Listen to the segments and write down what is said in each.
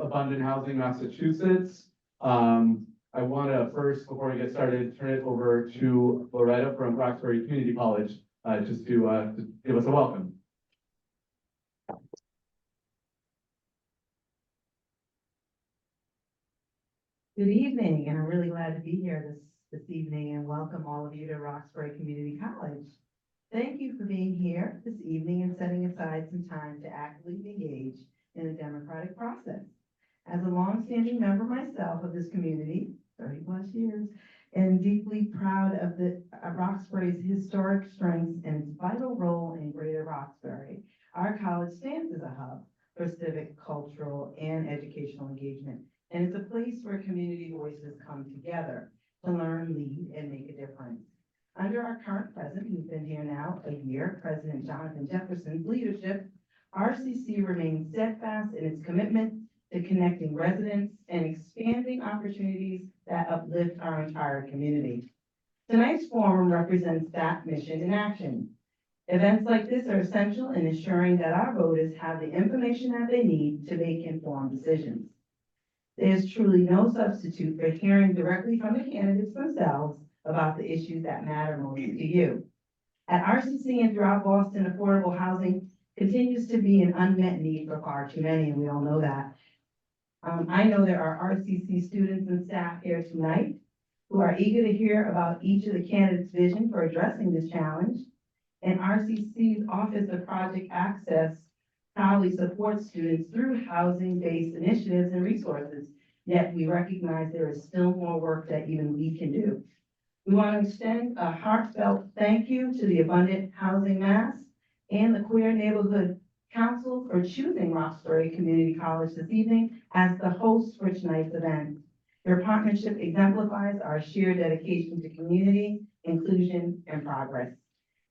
Abundant Housing Massachusetts. I want to first, before we get started, turn it over to Loretta from Roxbury Community College, just to give us a welcome. Good evening, and I'm really glad to be here this evening and welcome all of you to Roxbury Community College. Thank you for being here this evening and setting aside some time to actively engage in the democratic process. As a longstanding member myself of this community, 30 plus years, and deeply proud of Roxbury's historic strengths and its vital role in Greater Roxbury, our college stands as a hub for civic, cultural, and educational engagement. And it's a place where community voices come together to learn, lead, and make a difference. Under our current president, who's been here now a year, President Jonathan Jefferson's leadership, RCC remains steadfast in its commitment to connecting residents and expanding opportunities that uplift our entire community. Tonight's forum represents that mission in action. Events like this are essential in ensuring that our voters have the information that they need to make informed decisions. There is truly no substitute for hearing directly from the candidates themselves about the issues that matter most to you. At RCC and throughout Boston, affordable housing continues to be an unmet need for far too many, and we all know that. I know there are RCC students and staff here tonight who are eager to hear about each of the candidates' vision for addressing this challenge. And RCC's Office of Project Access proudly supports students through housing-based initiatives and resources, yet we recognize there is still more work that even we can do. We want to extend a heartfelt thank you to the Abundant Housing Mass and the Queer Neighborhood Council for choosing Roxbury Community College this evening as the host for tonight's event. Your partnership exemplifies our shared dedication to community, inclusion, and progress.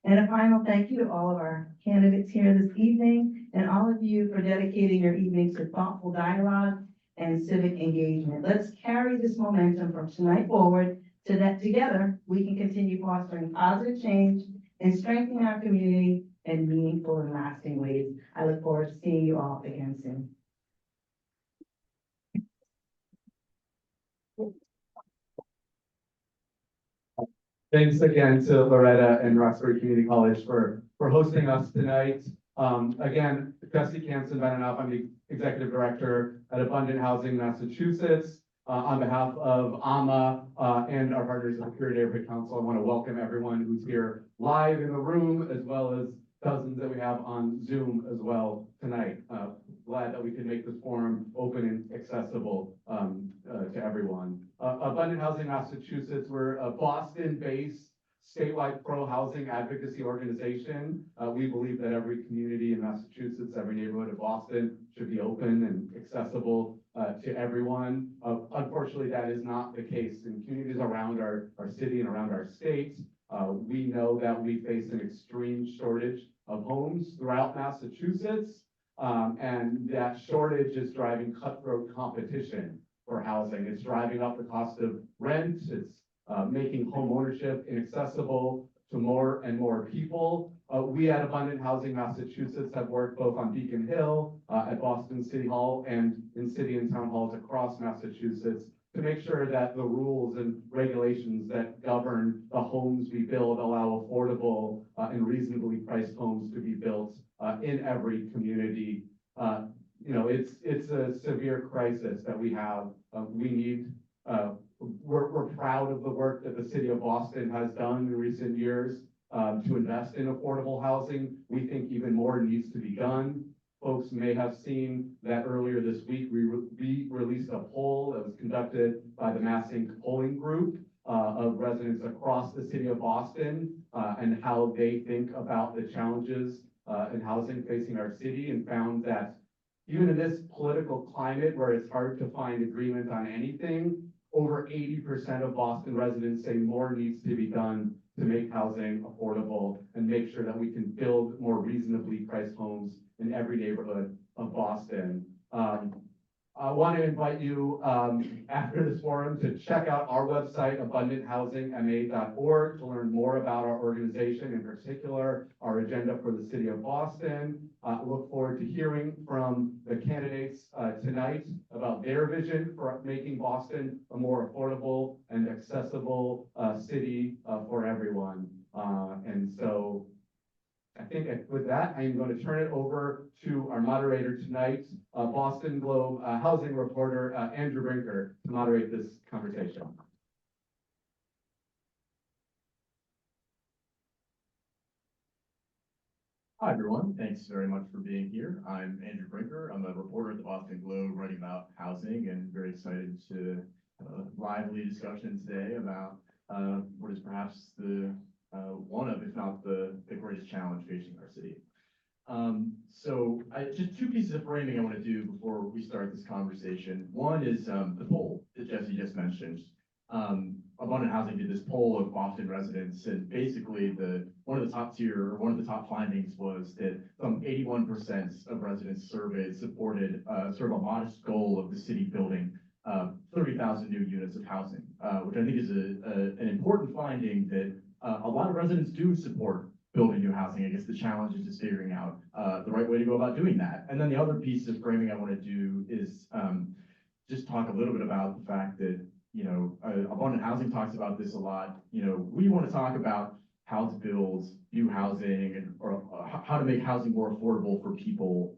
And a final thank you to all of our candidates here this evening and all of you for dedicating your evening to thoughtful dialogue and civic engagement. Let's carry this momentum from tonight forward so that together we can continue fostering positive change and strengthening our community in meaningful and lasting ways. I look forward to seeing you all again soon. Thanks again to Loretta and Roxbury Community College for hosting us tonight. Again, Jesse Kansen-Benenoff, I'm the Executive Director at Abundant Housing Massachusetts. On behalf of AMA and our partners at the Queer Neighborhood Council, I want to welcome everyone who's here live in the room, as well as dozens that we have on Zoom as well tonight. Glad that we can make this forum open and accessible to everyone. Abundant Housing Massachusetts, we're a Boston-based statewide pro-housing advocacy organization. We believe that every community in Massachusetts, every neighborhood of Boston should be open and accessible to everyone. Unfortunately, that is not the case in communities around our city and around our state. We know that we face an extreme shortage of homes throughout Massachusetts, and that shortage is driving cutthroat competition for housing. It's driving up the cost of rent. It's making home ownership inaccessible to more and more people. We at Abundant Housing Massachusetts have worked both on Beacon Hill, at Boston City Hall, and in city and town halls across Massachusetts to make sure that the rules and regulations that govern the homes we build allow affordable and reasonably priced homes to be built in every community. It's a severe crisis that we have. We're proud of the work that the city of Boston has done in recent years to invest in affordable housing. We think even more needs to be done. Folks may have seen that earlier this week, we released a poll that was conducted by the MassInc polling group of residents across the city of Boston and how they think about the challenges in housing facing our city, and found that even in this political climate where it's hard to find agreement on anything, over 80% of Boston residents say more needs to be done to make housing affordable and make sure that we can build more reasonably priced homes in every neighborhood of Boston. I want to invite you, after this forum, to check out our website, abundanthousinggma.org, to learn more about our organization, in particular, our agenda for the city of Boston. Look forward to hearing from the candidates tonight about their vision for making Boston a more affordable and accessible city for everyone. And so I think with that, I am going to turn it over to our moderator tonight, Boston Globe housing reporter, Andrew Brinker, to moderate this conversation. Hi, everyone. Thanks very much for being here. I'm Andrew Brinker. I'm a reporter at the Boston Globe writing about housing, and very excited to have a lively discussion today about what is perhaps the one of, if not the greatest challenge facing our city. Just two pieces of framing I want to do before we start this conversation. One is the poll that Jesse just mentioned. Abundant Housing did this poll of Boston residents, and basically one of the top findings was that some 81% of residents surveyed supported sort of a modest goal of the city building 30,000 new units of housing, which I think is an important finding that a lot of residents do support building new housing. I guess the challenge is just figuring out the right way to go about doing that. And then the other piece of framing I want to do is just talk a little bit about the fact that, Abundant Housing talks about this a lot. We want to talk about how to build new housing or how to make housing more affordable for people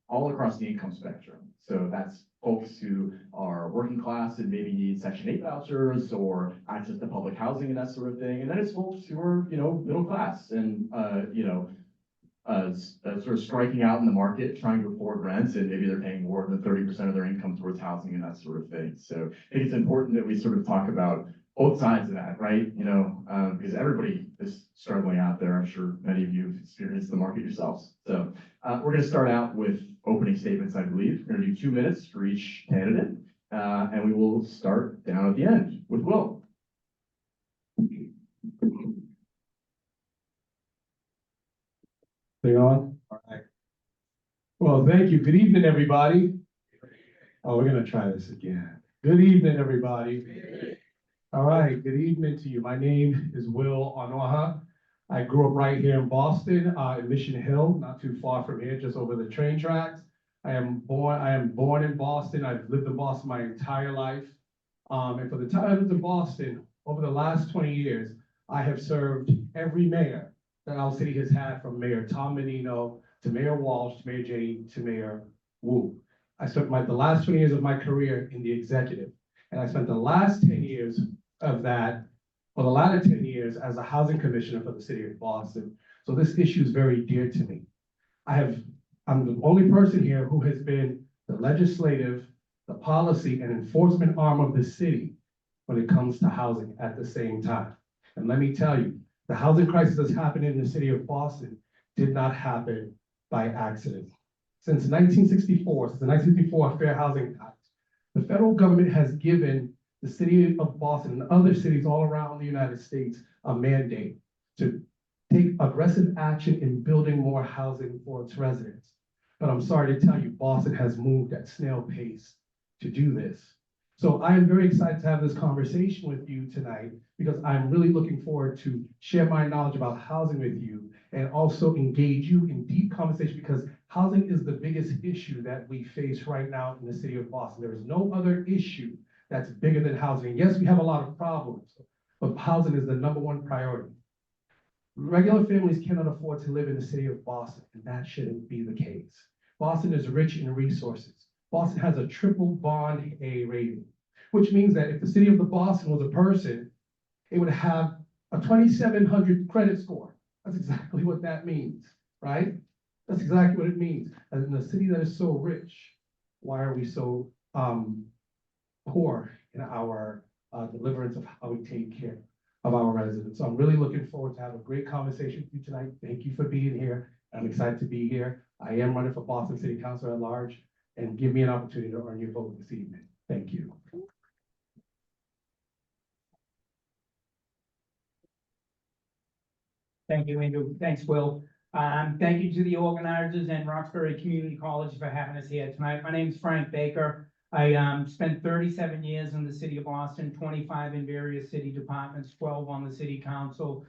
all across the income spectrum. So that's folks who are working class and maybe need Section 8 vouchers or access to public housing and that sort of thing. And then it's folks who are, middle class and, sort of striking out in the market, trying to afford rents, and maybe they're paying more than 30% of their income towards housing and that sort of thing. So I think it's important that we sort of talk about both sides of that, right? Because everybody is struggling out there. I'm sure many of you have experienced the market yourselves. So we're going to start out with opening statements, I believe. We're going to do 2 minutes for each candidate, and we will start down at the end with Will. They on? All right. Well, thank you. Good evening, everybody. Oh, we're gonna try this again. Good evening, everybody. All right, good evening to you. My name is Will Onoha. I grew up right here in Boston, in Mission Hill, not too far from here, just over the train tracks. I am born in Boston. I've lived in Boston my entire life. And for the time I lived in Boston, over the last 20 years, I have served every mayor that our city has had, from Mayor Tom Menino to Mayor Walsh, to Mayor Jane, to Mayor Wu. I spent the last 20 years of my career in the executive, and I spent the last 10 years of that, or the latter 10 years, as a housing commissioner for the city of Boston. So this issue is very dear to me. I'm the only person here who has been the legislative, the policy, and enforcement arm of the city when it comes to housing at the same time. And let me tell you, the housing crisis that's happening in the city of Boston did not happen by accident. Since the 1964 Fair Housing Act, the federal government has given the city of Boston and other cities all around the United States a mandate to take aggressive action in building more housing for its residents. But I'm sorry to tell you, Boston has moved at snail pace to do this. So I am very excited to have this conversation with you tonight, because I'm really looking forward to share my knowledge about housing with you and also engage you in deep conversation, because housing is the biggest issue that we face right now in the city of Boston. There is no other issue that's bigger than housing. Yes, we have a lot of problems, but housing is the #1 priority. Regular families cannot afford to live in the city of Boston, and that shouldn't be the case. Boston is rich in resources. Boston has a triple bond A rating, which means that if the city of Boston was a person, it would have a 2,700 credit score. That's exactly what that means, right? That's exactly what it means. And in a city that is so rich, why are we so poor in our deliverance of how we take care of our residents? So I'm really looking forward to have a great conversation with you tonight. Thank you for being here. I'm excited to be here. I am running for Boston City Council at large, and give me an opportunity to earn your vote this evening. Thank you. Thank you, Andrew. Thanks, Will. Thank you to the organizers and Roxbury Community College for having us here tonight. My name is Frank Baker. I spent 37 years in the city of Boston, 25 in various city departments, 12 on the city council.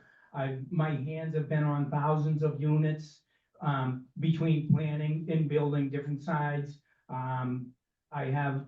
My hands have been on thousands of units between planning and building different sides. I have,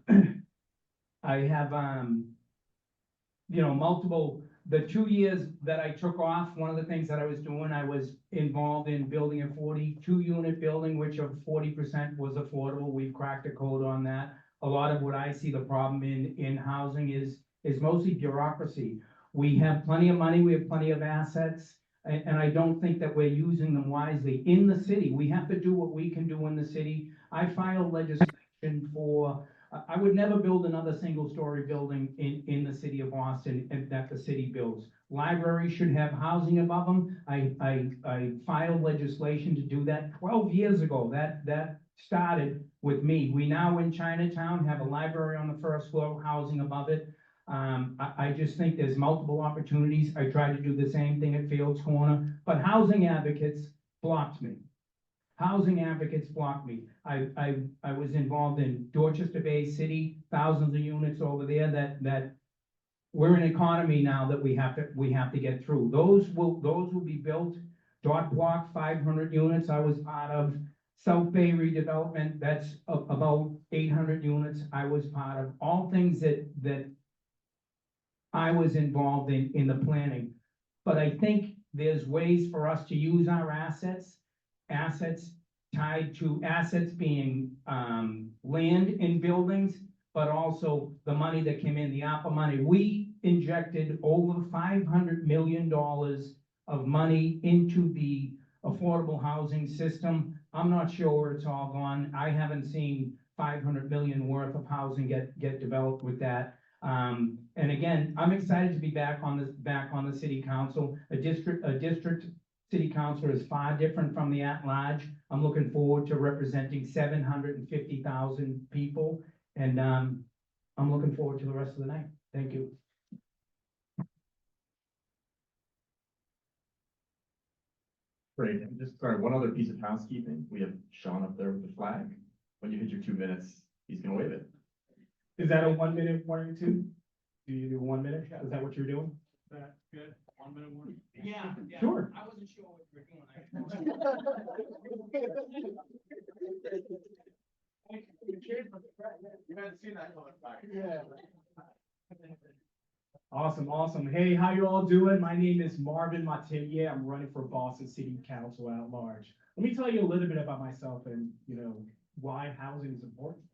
multiple. The 2 years that I took off, one of the things that I was doing, I was involved in building a 42-unit building, which of 40% was affordable. We've cracked a code on that. A lot of what I see the problem in housing is mostly bureaucracy. We have plenty of money, we have plenty of assets, and I don't think that we're using them wisely. In the city, we have to do what we can do in the city. I filed legislation for I would never build another single-story building in the city of Boston and that the city builds. Libraries should have housing above them. I filed legislation to do that 12 years ago. That started with me. We now in Chinatown have a library on the first floor, housing above it. I just think there's multiple opportunities. I tried to do the same thing at Fields Corner, but housing advocates blocked me. Housing advocates blocked me. I was involved in Dorchester Bay City, thousands of units over there that we're an economy now that we have to get through. Those will be built. Dot Block, 500 units. I was part of South Bay redevelopment. That's about 800 units. I was part of all things that I was involved in the planning. But I think there's ways for us to use our assets tied to assets being land and buildings, but also the money that came in, the ARPA money. We injected over $500 million of money into the affordable housing system. I'm not sure where it's all gone. I haven't seen 500 million worth of housing get developed with that. And again, I'm excited to be back on the city council. A district city councilor is far different from the at-large. I'm looking forward to representing 750,000 people, and I'm looking forward to the rest of the night. Thank you. Great, and just, sorry, one other piece of housekeeping. We have Sean up there with the flag. When you hit your 2 minutes, he's gonna wave it. Is that a 1 minute warning too? Do you do 1 minute? Is that what you're doing? Good. 1 minute warning. Yeah. Sure. I wasn't sure what you were doing. You haven't seen that coming back. Yeah. Awesome. Hey, how you all doing? My name is Marvin Mativier. I'm running for Boston City Council at large. Let me tell you a little bit about myself and, why housing is important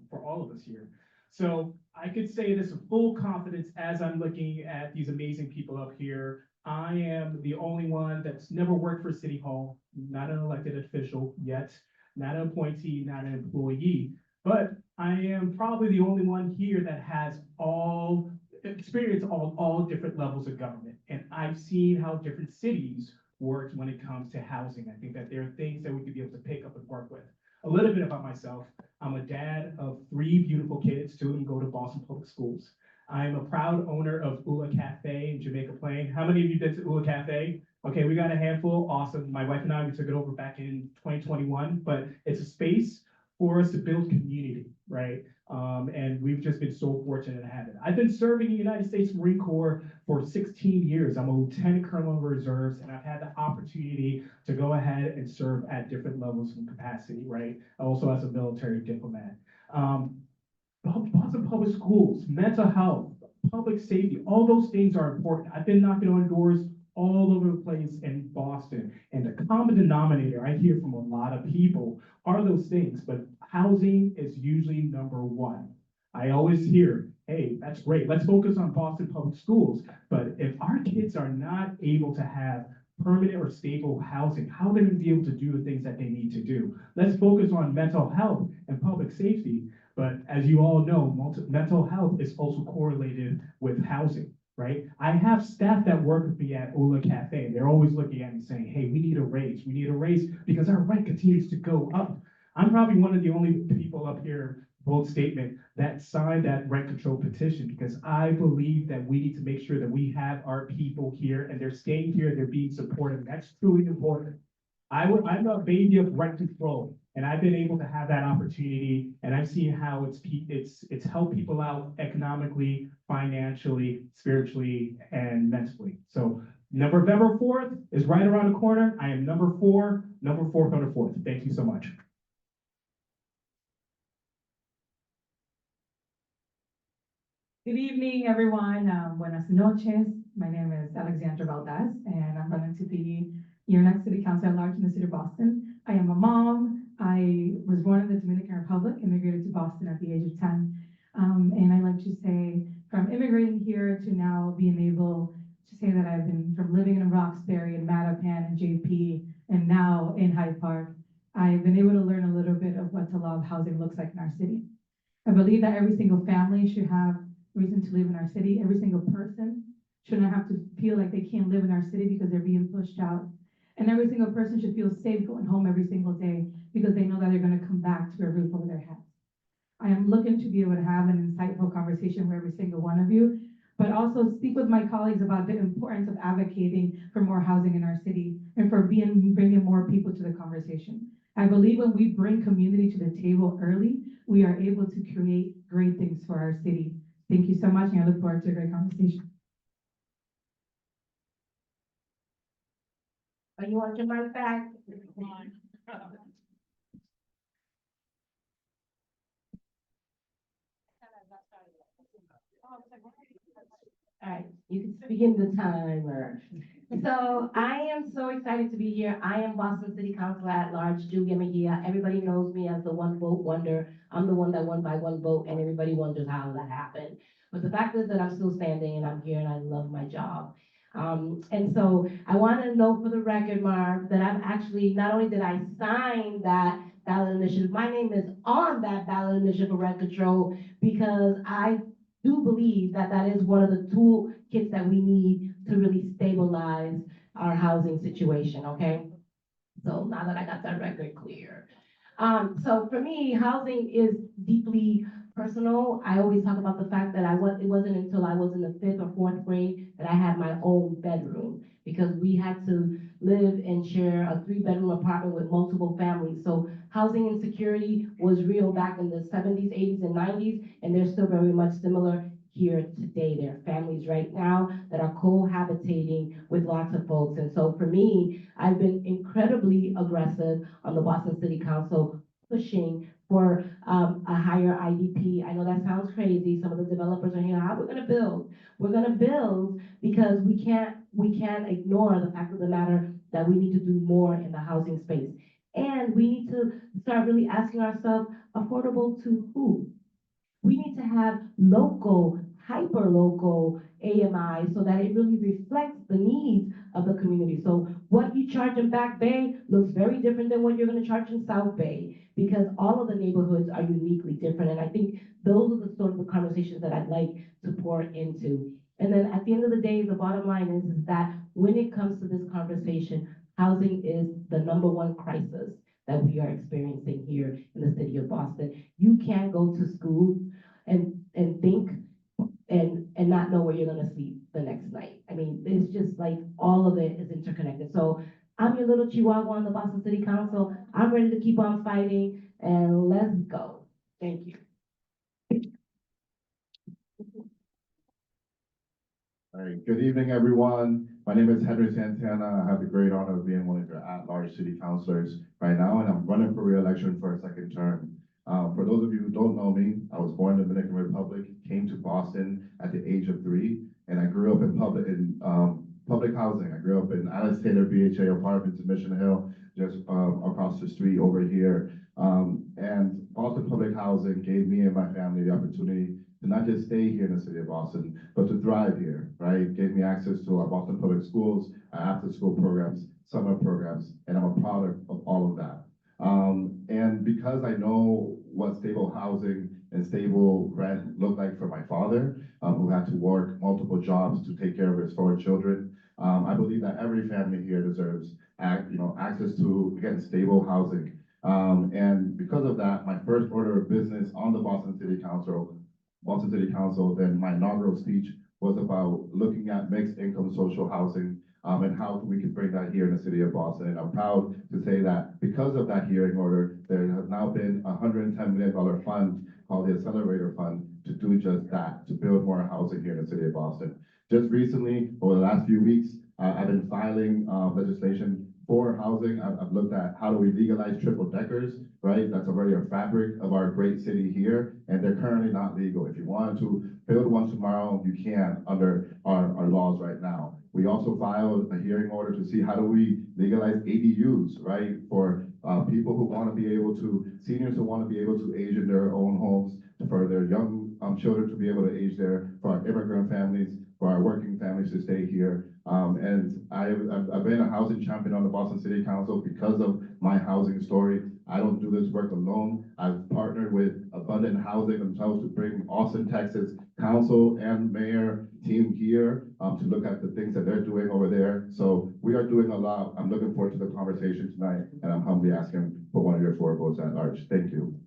for all of us here. So I could say this with full confidence as I'm looking at these amazing people up here. I am the only one that's never worked for City Hall, not an elected official yet, not an appointee, not an employee, but I am probably the only one here that has experience all different levels of government. And I've seen how different cities work when it comes to housing. I think that there are things that we could be able to pick up and work with. A little bit about myself. I'm a dad of 3 beautiful kids. 2 of them go to Boston Public Schools. I'm a proud owner of Ula Cafe in Jamaica Plain. How many of you been to Ula Cafe? Okay, we got a handful. Awesome. My wife and I, we took it over back in 2021, but it's a space for us to build community, right? And we've just been so fortunate to have it. I've been serving in the United States Marine Corps for 16 years. I'm a lieutenant colonel of reserves, and I've had the opportunity to go ahead and serve at different levels of capacity, right? Also as a military diplomat. Boston Public Schools, mental health, public safety, all those things are important. I've been knocking on doors all over the place in Boston. And the common denominator I hear from a lot of people are those things, but housing is usually number one. I always hear, hey, that's great. Let's focus on Boston Public Schools. But if our kids are not able to have permanent or stable housing, how are they going to be able to do the things that they need to do? Let's focus on mental health and public safety. But as you all know, mental health is also correlated with housing, right? I have staff that work with me at Ula Cafe, and they're always looking at me saying, hey, we need a raise. We need a raise because our rent continues to go up. I'm probably one of the only people up here, bold statement, that signed that rent control petition because I believe that we need to make sure that we have our people here and they're staying here, they're being supported. That's truly important. I'm a baby of rent control, and I've been able to have that opportunity, and I've seen how it's helped people out economically, financially, spiritually, and mentally. So November 4th is right around the corner. I am number 4 on the 4th. Thank you so much. Good evening, everyone. Buenas noches. My name is Alexandra Valdez, and I'm running to be your next city council at large in the city of Boston. I am a mom. I was born in the Dominican Republic, immigrated to Boston at the age of 10. And I like to say, from immigrating here to now being able to say that I've been from living in Roxbury and Mattapan and JP, and now in Hyde Park, I've been able to learn a little bit of what to love housing looks like in our city. I believe that every single family should have reason to live in our city. Every single person should not have to feel like they can't live in our city because they're being pushed out. And every single person should feel safe going home every single day because they know that they're going to come back to a roof over their heads. I am looking to be able to have an insightful conversation with every single one of you, but also speak with my colleagues about the importance of advocating for more housing in our city and for bringing more people to the conversation. I believe when we bring community to the table early, we are able to create great things for our city. Thank you so much, and I look forward to a great conversation. Are you on your mic back? All right, you can begin the timer. So I am so excited to be here. I am Boston City Councilor at Large, Julia Mejia. Everybody knows me as the one vote wonder. I'm the one that won by one vote, and everybody wonders how that happened. But the fact is that I'm still standing, and I'm here, and I love my job. And so I want to note for the record, Mark, that I'm actually, not only did I sign that ballot initiative, my name is on that ballot initiative for rent control because I do believe that that is one of the toolkits that we need to really stabilize our housing situation, okay? So now that I got that record clear. So for me, housing is deeply personal. I always talk about the fact that it wasn't until I was in the 5th or 4th grade that I had my own bedroom because we had to live and share a 3-bedroom apartment with multiple families. So housing insecurity was real back in the 70s, 80s, and 90s, and they're still very much similar here today. There are families right now that are cohabitating with lots of folks. And so for me, I've been incredibly aggressive on the Boston City Council pushing for a higher IDP. I know that sounds crazy. Some of the developers are here, how we're gonna build? We're gonna build because we can't ignore the fact of the matter that we need to do more in the housing space. And we need to start really asking ourselves, affordable to who? We need to have local, hyper-local AMI so that it really reflects the needs of the community. So what you charge in Back Bay looks very different than what you're gonna charge in South Bay because all of the neighborhoods are uniquely different. And I think those are the sort of the conversations that I'd like to pour into. And then at the end of the day, the bottom line is that when it comes to this conversation, housing is the #1 crisis that we are experiencing here in the city of Boston. You can't go to school and think and not know where you're gonna sleep the next night. I mean, it's just like all of it is interconnected. So I'm your little chihuahua on the Boston City Council. I'm ready to keep on fighting and let's go. Thank you. All right, good evening, everyone. My name is Henry Santana. I have the great honor of being one of your at-large city councilors right now, and I'm running for re-election for a second term. For those of you who don't know me, I was born in the Dominican Republic, came to Boston at the age of 3, and I grew up in public housing. I grew up in Alice Taylor BHA apartments in Mission Hill, just across the street over here. And Boston Public Housing gave me and my family the opportunity to not just stay here in the city of Boston, but to thrive here, right? Gave me access to our Boston Public Schools, our after-school programs, summer programs, and I'm a product of all of that. And because I know what stable housing and stable rent looked like for my father, who had to work multiple jobs to take care of his 4 children, I believe that every family here deserves access to, again, stable housing. And because of that, my first order of business on the Boston City Council, then my inaugural speech was about looking at mixed income social housing and how we can bring that here in the city of Boston. And I'm proud to say that because of that hearing order, there has now been a $110 million fund called the Accelerator Fund to do just that, to build more housing here in the city of Boston. Just recently, over the last few weeks, I've been filing legislation for housing. I've looked at how do we legalize triple deckers, right? That's already a fabric of our great city here, and they're currently not legal. If you wanted to build one tomorrow, you can under our laws right now. We also filed a hearing order to see how do we legalize ADUs, right? For people who want to be able to, seniors who want to be able to age in their own homes, for their young children to be able to age there, for our immigrant families, for our working families to stay here. And I've been a housing champion on the Boston City Council because of my housing story. I don't do this work alone. I've partnered with Abundant Housing themselves to bring Austin, Texas council and mayor team here to look at the things that they're doing over there. So we are doing a lot. I'm looking forward to the conversation tonight, and I'm humbly asking for one of your 4 votes at large. Thank you.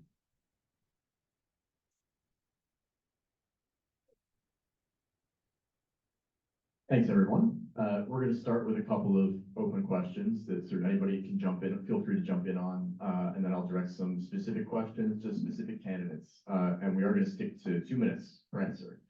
Thanks, everyone. We're going to start with a couple of open questions that anybody can jump in, feel free to jump in on, and then I'll direct some specific questions to specific candidates. And we are going to stick to 2 minutes per answer.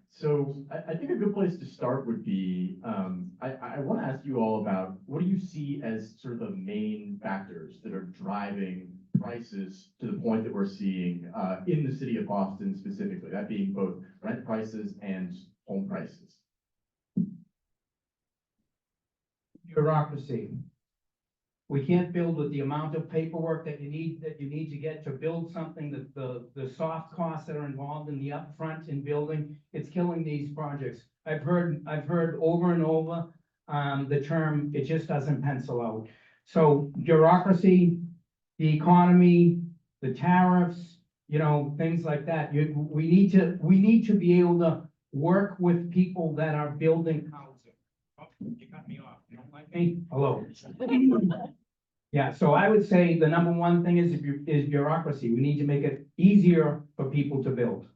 So I think a good place to start would be, I want to ask you all about what do you see as sort of the main factors that are driving prices to the point that we're seeing in the city of Boston specifically, that being both rent prices and home prices. Bureaucracy. We can't build with the amount of paperwork that you need to get to build something, that the soft costs that are involved in the upfront in building, it's killing these projects. I've heard over and over the term, it just doesn't pencil out. So bureaucracy, the economy, the tariffs, you know, things like that. We need to be able to work with people that are building housing. Oh, you cut me off. You don't like me? Hello. Yeah, so I would say the number one thing is bureaucracy. We need to make it easier for people to build.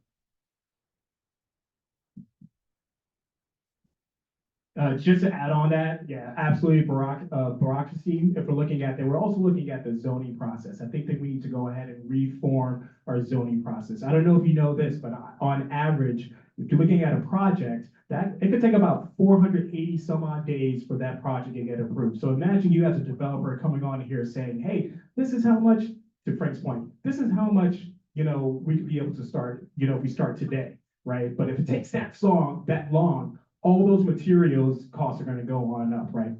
Just to add on that, yeah, absolutely bureaucracy. If we're looking at that, we're also looking at the zoning process. I think that we need to go ahead and reform our zoning process. I don't know if you know this, but on average, if you're looking at a project, that it could take about 480 some odd days for that project to get approved. So imagine you as a developer coming on here saying, hey, this is how much, to Frank's point, this is how much, you know, we could be able to start, you know, if we start today, right? But if it takes that long, all those materials costs are going to go on up, right?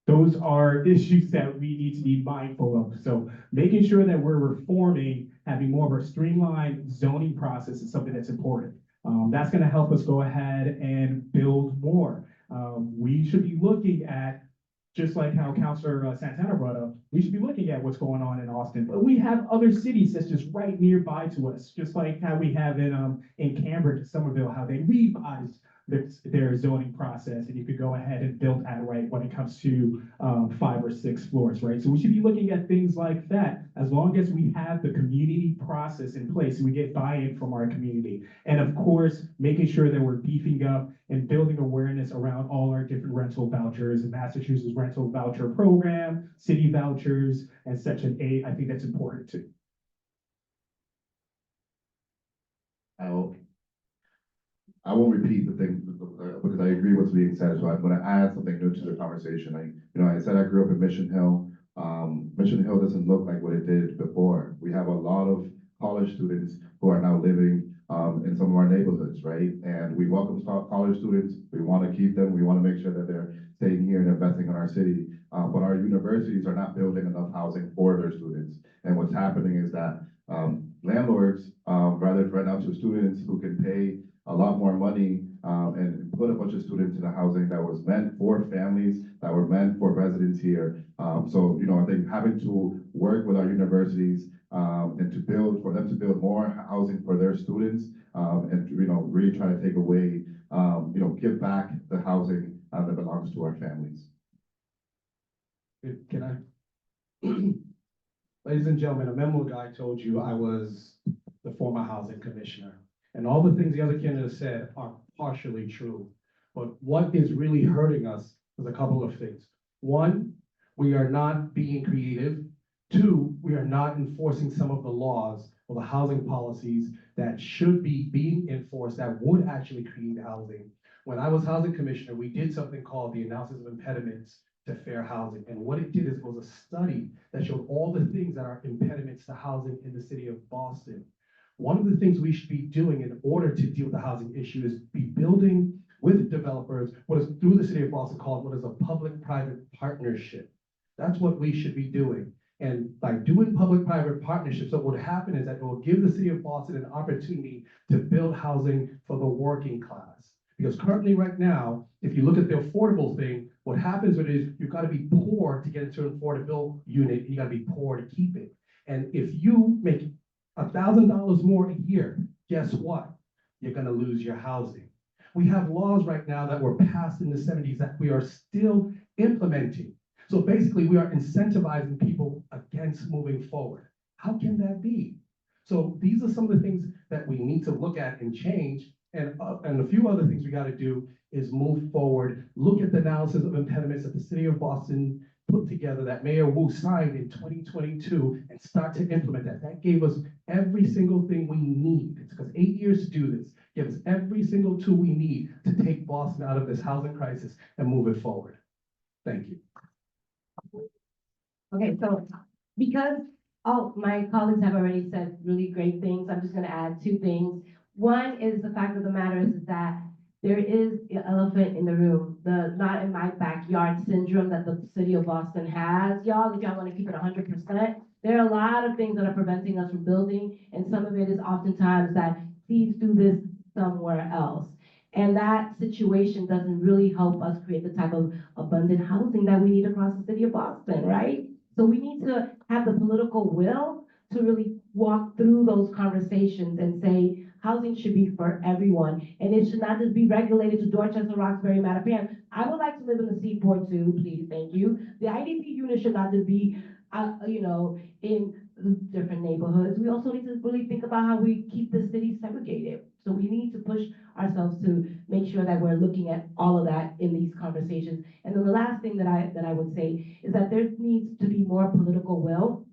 Those are issues that we need to be mindful of. So making sure that we're reforming, having more of a streamlined zoning process is something that's important. That's going to help us go ahead and build more. We should be looking at, just like how Councilor Santana brought up, we should be looking at what's going on in Austin. But we have other cities that's just right nearby to us, just like how we have in Cambridge, Somerville, how they revised their zoning process, and you could go ahead and build outright when it comes to 5 or 6 floors, right? So we should be looking at things like that, as long as we have the community process in place and we get buy-in from our community. And of course, making sure that we're beefing up and building awareness around all our different rental vouchers, and Massachusetts rental voucher program, city vouchers, and Section 8. I think that's important too. I won't repeat the thing because I agree what's being said. So I'm going to add something new to the conversation. I said I grew up in Mission Hill. Mission Hill doesn't look like what it did before. We have a lot of college students who are now living in some of our neighborhoods, right? And we welcome college students. We want to keep them. We want to make sure that they're staying here and investing in our city. But our universities are not building enough housing for their students. And what's happening is that landlords rather rent out to students who can pay a lot more money and put a bunch of students in a housing that was meant for families, that were meant for residents here. So, I think having to work with our universities and for them to build more housing for their students and, really try to take away, give back the housing that belongs to our families. Can I? Ladies and gentlemen, a memo guy told you I was the former housing commissioner. And all the things the other candidates said are partially true. But what is really hurting us is a couple of things. One, we are not being creative. Two, we are not enforcing some of the laws or the housing policies that should be being enforced that would actually create housing. When I was housing commissioner, we did something called the analysis of impediments to fair housing. And what it did is it was a study that showed all the things that are impediments to housing in the city of Boston. One of the things we should be doing in order to deal with the housing issue is be building with developers what is through the city of Boston called what is a public-private partnership. That's what we should be doing. And by doing public-private partnerships, what would happen is that it will give the city of Boston an opportunity to build housing for the working class. Because currently right now, if you look at the affordable thing, what happens is you've got to be poor to get into an affordable unit, you got to be poor to keep it. And if you make $1,000 more a year, guess what? You're gonna lose your housing. We have laws right now that were passed in the 70s that we are still implementing. So basically, we are incentivizing people against moving forward. How can that be? So these are some of the things that we need to look at and change. And a few other things we gotta do is move forward, look at the analysis of impediments that the city of Boston put together that Mayor Wu signed in 2022 and start to implement that. That gave us every single thing we need. It took us 8 years to do this. Give us every single tool we need to take Boston out of this housing crisis and move it forward. Thank you. Okay, so because all my colleagues have already said really great things, I'm just gonna add two things. One is the fact of the matter is that there is an elephant in the room, the not in my backyard syndrome that the city of Boston has. Y'all, if y'all wanna keep it 100%, there are a lot of things that are preventing us from building, and some of it is oftentimes that please do this somewhere else. And that situation doesn't really help us create the type of abundant housing that we need across the city of Boston, right? So we need to have the political will to really walk through those conversations and say, housing should be for everyone. And it should not just be regulated to Dorchester, Roxbury, Mattapan. I would like to live in the Seaport too, please, thank you. The IDP unit should not just be, in different neighborhoods. We also need to really think about how we keep the city segregated. So we need to push ourselves to make sure that we're looking at all of that in these conversations. And then the last thing that I would say is that there needs to be more political will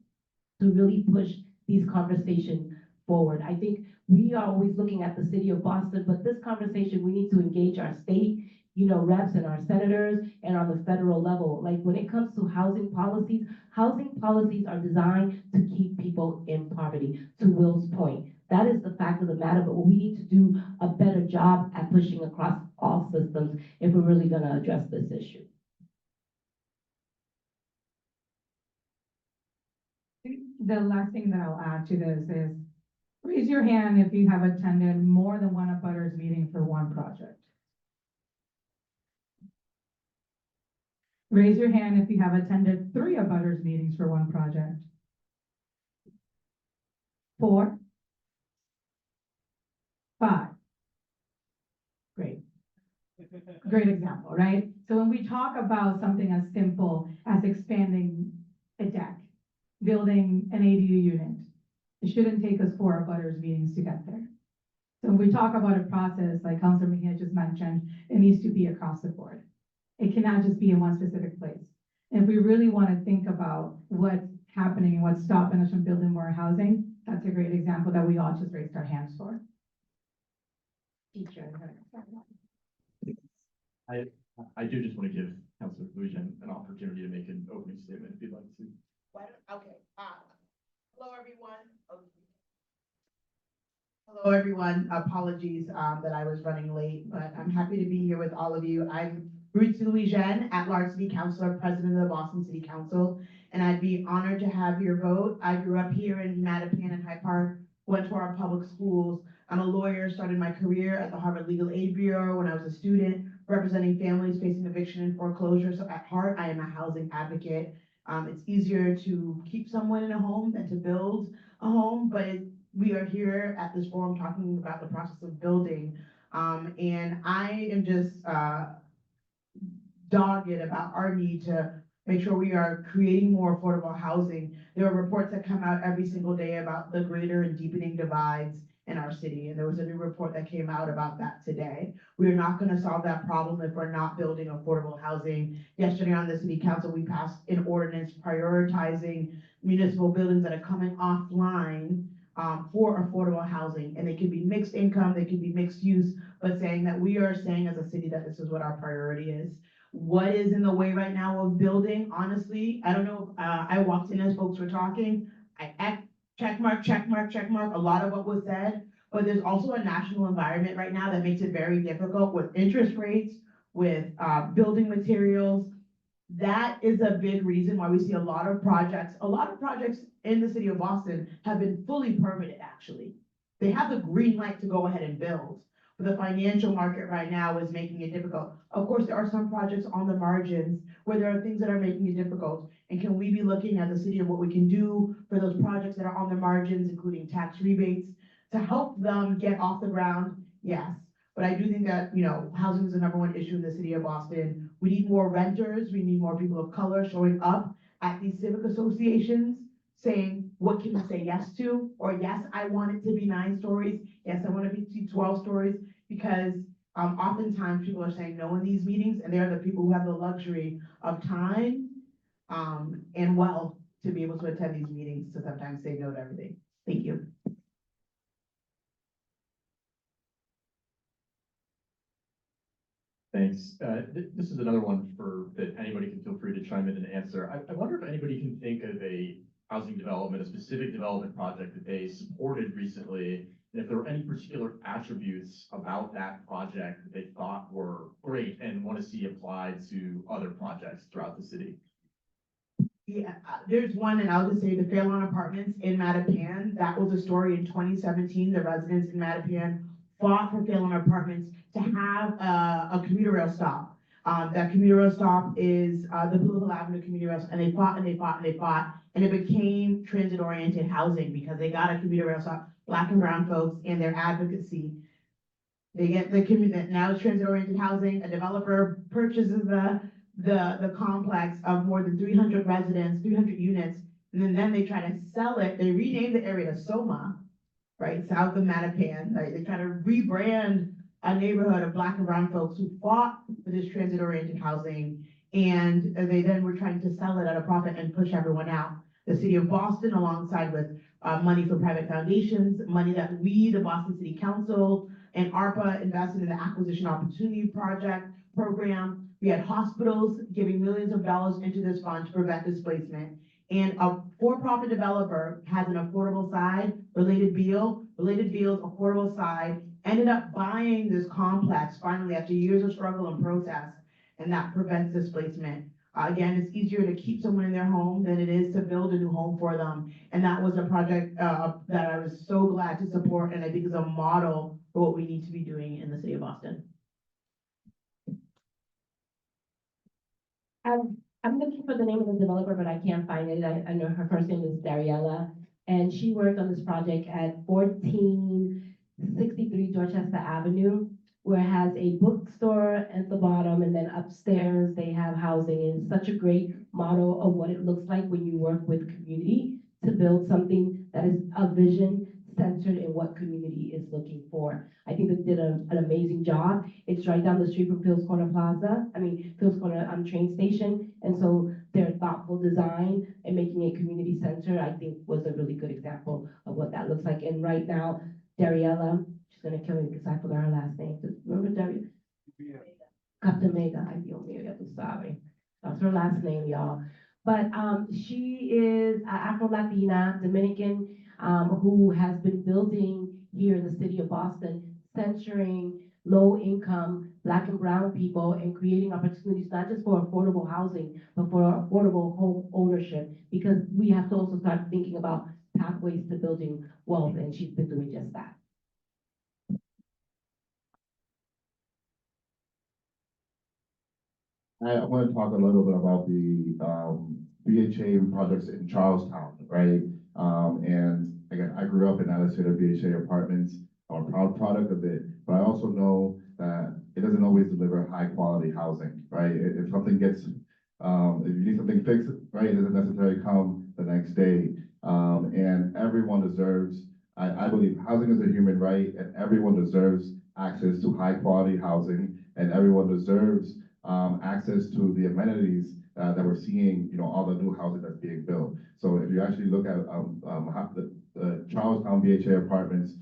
to really push these conversations forward. I think we are always looking at the city of Boston, but this conversation, we need to engage our state, reps and our senators and on the federal level. Like when it comes to housing policies are designed to keep people in poverty, to Will's point. That is the fact of the matter, but we need to do a better job at pushing across all systems if we're really gonna address this issue. The last thing that I'll add to this is, raise your hand if you have attended more than one abutters meeting for one project. Raise your hand if you have attended 3 abutters meetings for one project. 4. 5. Great. Great example, right? So when we talk about something as simple as expanding a deck, building an ADU unit, it shouldn't take us 4 abutters meetings to get there. So when we talk about a process, like Councilor Mejia just mentioned, it needs to be across the board. It cannot just be in one specific place. And if we really want to think about what's happening and what's stopping us from building more housing, that's a great example that we all just raised our hands for. Teacher. I do just want to give Councilor Fujian an opportunity to make an opening statement if you'd like to. Hello, everyone. Hello, everyone. Apologies that I was running late, but I'm happy to be here with all of you. I'm Ruth Louis-Jean, at-large city councilor, president of the Boston City Council, and I'd be honored to have your vote. I grew up here in Mattapan and Hyde Park, went to our public schools. I'm a lawyer, started my career at the Harvard Legal Aid Bureau when I was a student, representing families facing eviction and foreclosure. So at heart, I am a housing advocate. It's easier to keep someone in a home than to build a home, but we are here at this forum talking about the process of building. And I am just dogged about our need to make sure we are creating more affordable housing. There are reports that come out every single day about the greater and deepening divides. in our city, and there was a new report that came out about that today. We are not gonna solve that problem if we're not building affordable housing. Yesterday on the city council, we passed an ordinance prioritizing municipal buildings that are coming offline for affordable housing, and they can be mixed income, they can be mixed use, but saying that we are saying as a city that this is what our priority is. What is in the way right now of building? Honestly, I don't know. I walked in as folks were talking. Check mark, check mark, check mark, a lot of what was said, but there's also a national environment right now that makes it very difficult with interest rates, with building materials. That is a big reason why we see a lot of projects in the city of Boston have been fully permitted, actually. They have the green light to go ahead and build, but the financial market right now is making it difficult. Of course, there are some projects on the margins where there are things that are making it difficult. And can we be looking at the city of what we can do for those projects that are on the margins, including tax rebates, to help them get off the ground? Yes. But I do think that, housing is the #1 issue in the city of Boston. We need more renters. We need more people of color showing up at these civic associations saying, what can we say yes to? Or yes, I want it to be 9 stories. Yes, I want it to be 12 stories. Because oftentimes people are saying no in these meetings, and they're the people who have the luxury of time and wealth to be able to attend these meetings to sometimes say no to everything. Thank you. Thanks. This is another one that anybody can feel free to chime in and answer. I wonder if anybody can think of a housing development, a specific development project that they supported recently, and if there were any particular attributes about that project that they thought were great and want to see applied to other projects throughout the city. Yeah, there's one, and I'll just say the Fairlawn Apartments in Mattapan. That was a story in 2017. The residents in Mattapan fought for Fairlawn Apartments to have a commuter rail stop. That commuter rail stop is the Blue Hill Avenue commuter rail, and they fought and they fought and they fought, and it became transit-oriented housing because they got a commuter rail stop. Black and brown folks and their advocacy. They get the community, now it's transit-oriented housing. A developer purchases the complex of more than 300 residents, 300 units, and then they try to sell it. They rename the area Soma, right, south of Mattapan. Right? They try to rebrand a neighborhood of Black and brown folks who fought for this transit-oriented housing, and they then were trying to sell it at a profit and push everyone out. The city of Boston, alongside with money for private foundations, money that we, the Boston City Council, and ARPA invested in the Acquisition Opportunity Project program. We had hospitals giving millions of dollars into this fund to prevent displacement. And a for-profit developer has an affordable side, Related Beals, affordable side, ended up buying this complex finally after years of struggle and protest, and that prevents displacement. Again, it's easier to keep someone in their home than it is to build a new home for them. And that was a project that I was so glad to support, and I think is a model for what we need to be doing in the city of Boston. I'm looking for the name of the developer, but I can't find it. I know her first name is Dariella, and she worked on this project at 1463 Dorchester Avenue, where it has a bookstore at the bottom, and then upstairs they have housing. And it's such a great model of what it looks like when you work with community to build something that is a vision centered in what community is looking for. I think they did an amazing job. It's right down the street from Phil's Corner Phil's Corner train station. And so their thoughtful design and making it community center, I think was a really good example of what that looks like. And right now, Dariella, she's gonna kill me because I forgot her last name. Remember Dariella? Captamega, ay Dios mío, ya tú sabes. That's her last name, y'all. But she is Afro-Latina, Dominican, who has been building here in the city of Boston, centering low-income Black and brown people and creating opportunities not just for affordable housing, but for affordable home ownership, because we have to also start thinking about pathways to building wealth, and she's been doing just that. I want to talk a little bit about the BHA projects in Charlestown, right? And again, I grew up in Alexander BHA apartments. I'm a proud product of it, but I also know that it doesn't always deliver high quality housing, right? If something gets, if you need something fixed, right, it doesn't necessarily come the next day. And everyone deserves I believe housing is a human right and everyone deserves access to high quality housing and everyone deserves access to the amenities that we're seeing, all the new housing that's being built. So if you actually look at the Charlestown VHA apartments,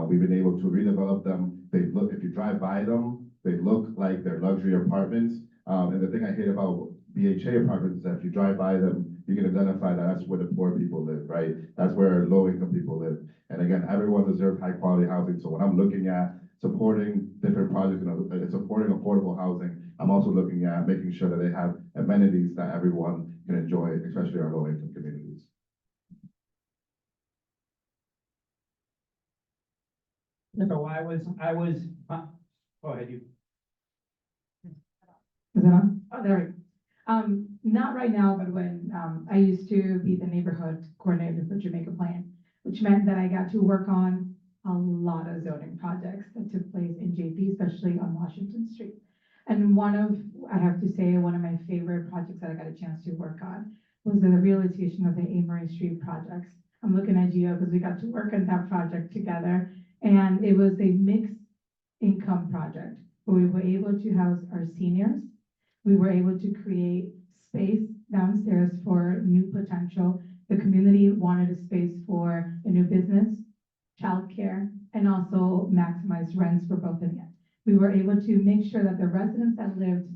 we've been able to redevelop them. If you drive by them, they look like they're luxury apartments. And the thing I hate about VHA apartments is that if you drive by them, you can identify that that's where the poor people live, right? That's where low income people live. And again, everyone deserves high quality housing. So when I'm looking at supporting different projects and supporting affordable housing, I'm also looking at making sure that they have amenities that everyone can enjoy, especially our low income communities. So go ahead, you. Is it on? Oh, there we go. Not right now, but when, I used to be the neighborhood coordinator for Jamaica Plain, which meant that I got to work on a lot of zoning projects that took place in JP, especially on Washington Street. And I have to say, one of my favorite projects that I got a chance to work on was the rehabilitation of the Amory Street projects. I'm looking at Gio because we got to work on that project together. And it was a mixed income project where we were able to house our seniors. We were able to create space downstairs for new potential. The community wanted a space for a new business, childcare, and also maximize rents for both of them. We were able to make sure that the residents that lived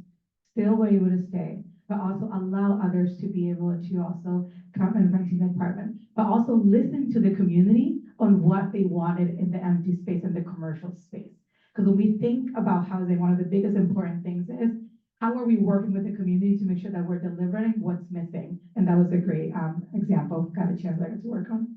still were able to stay, but also allow others to be able to also come and rent an apartment, but also listen to the community on what they wanted in the empty space and the commercial space. Because when we think about housing, one of the biggest important things is how are we working with the community to make sure that we're delivering what's missing? And that was a great example. Got a chance I got to work on.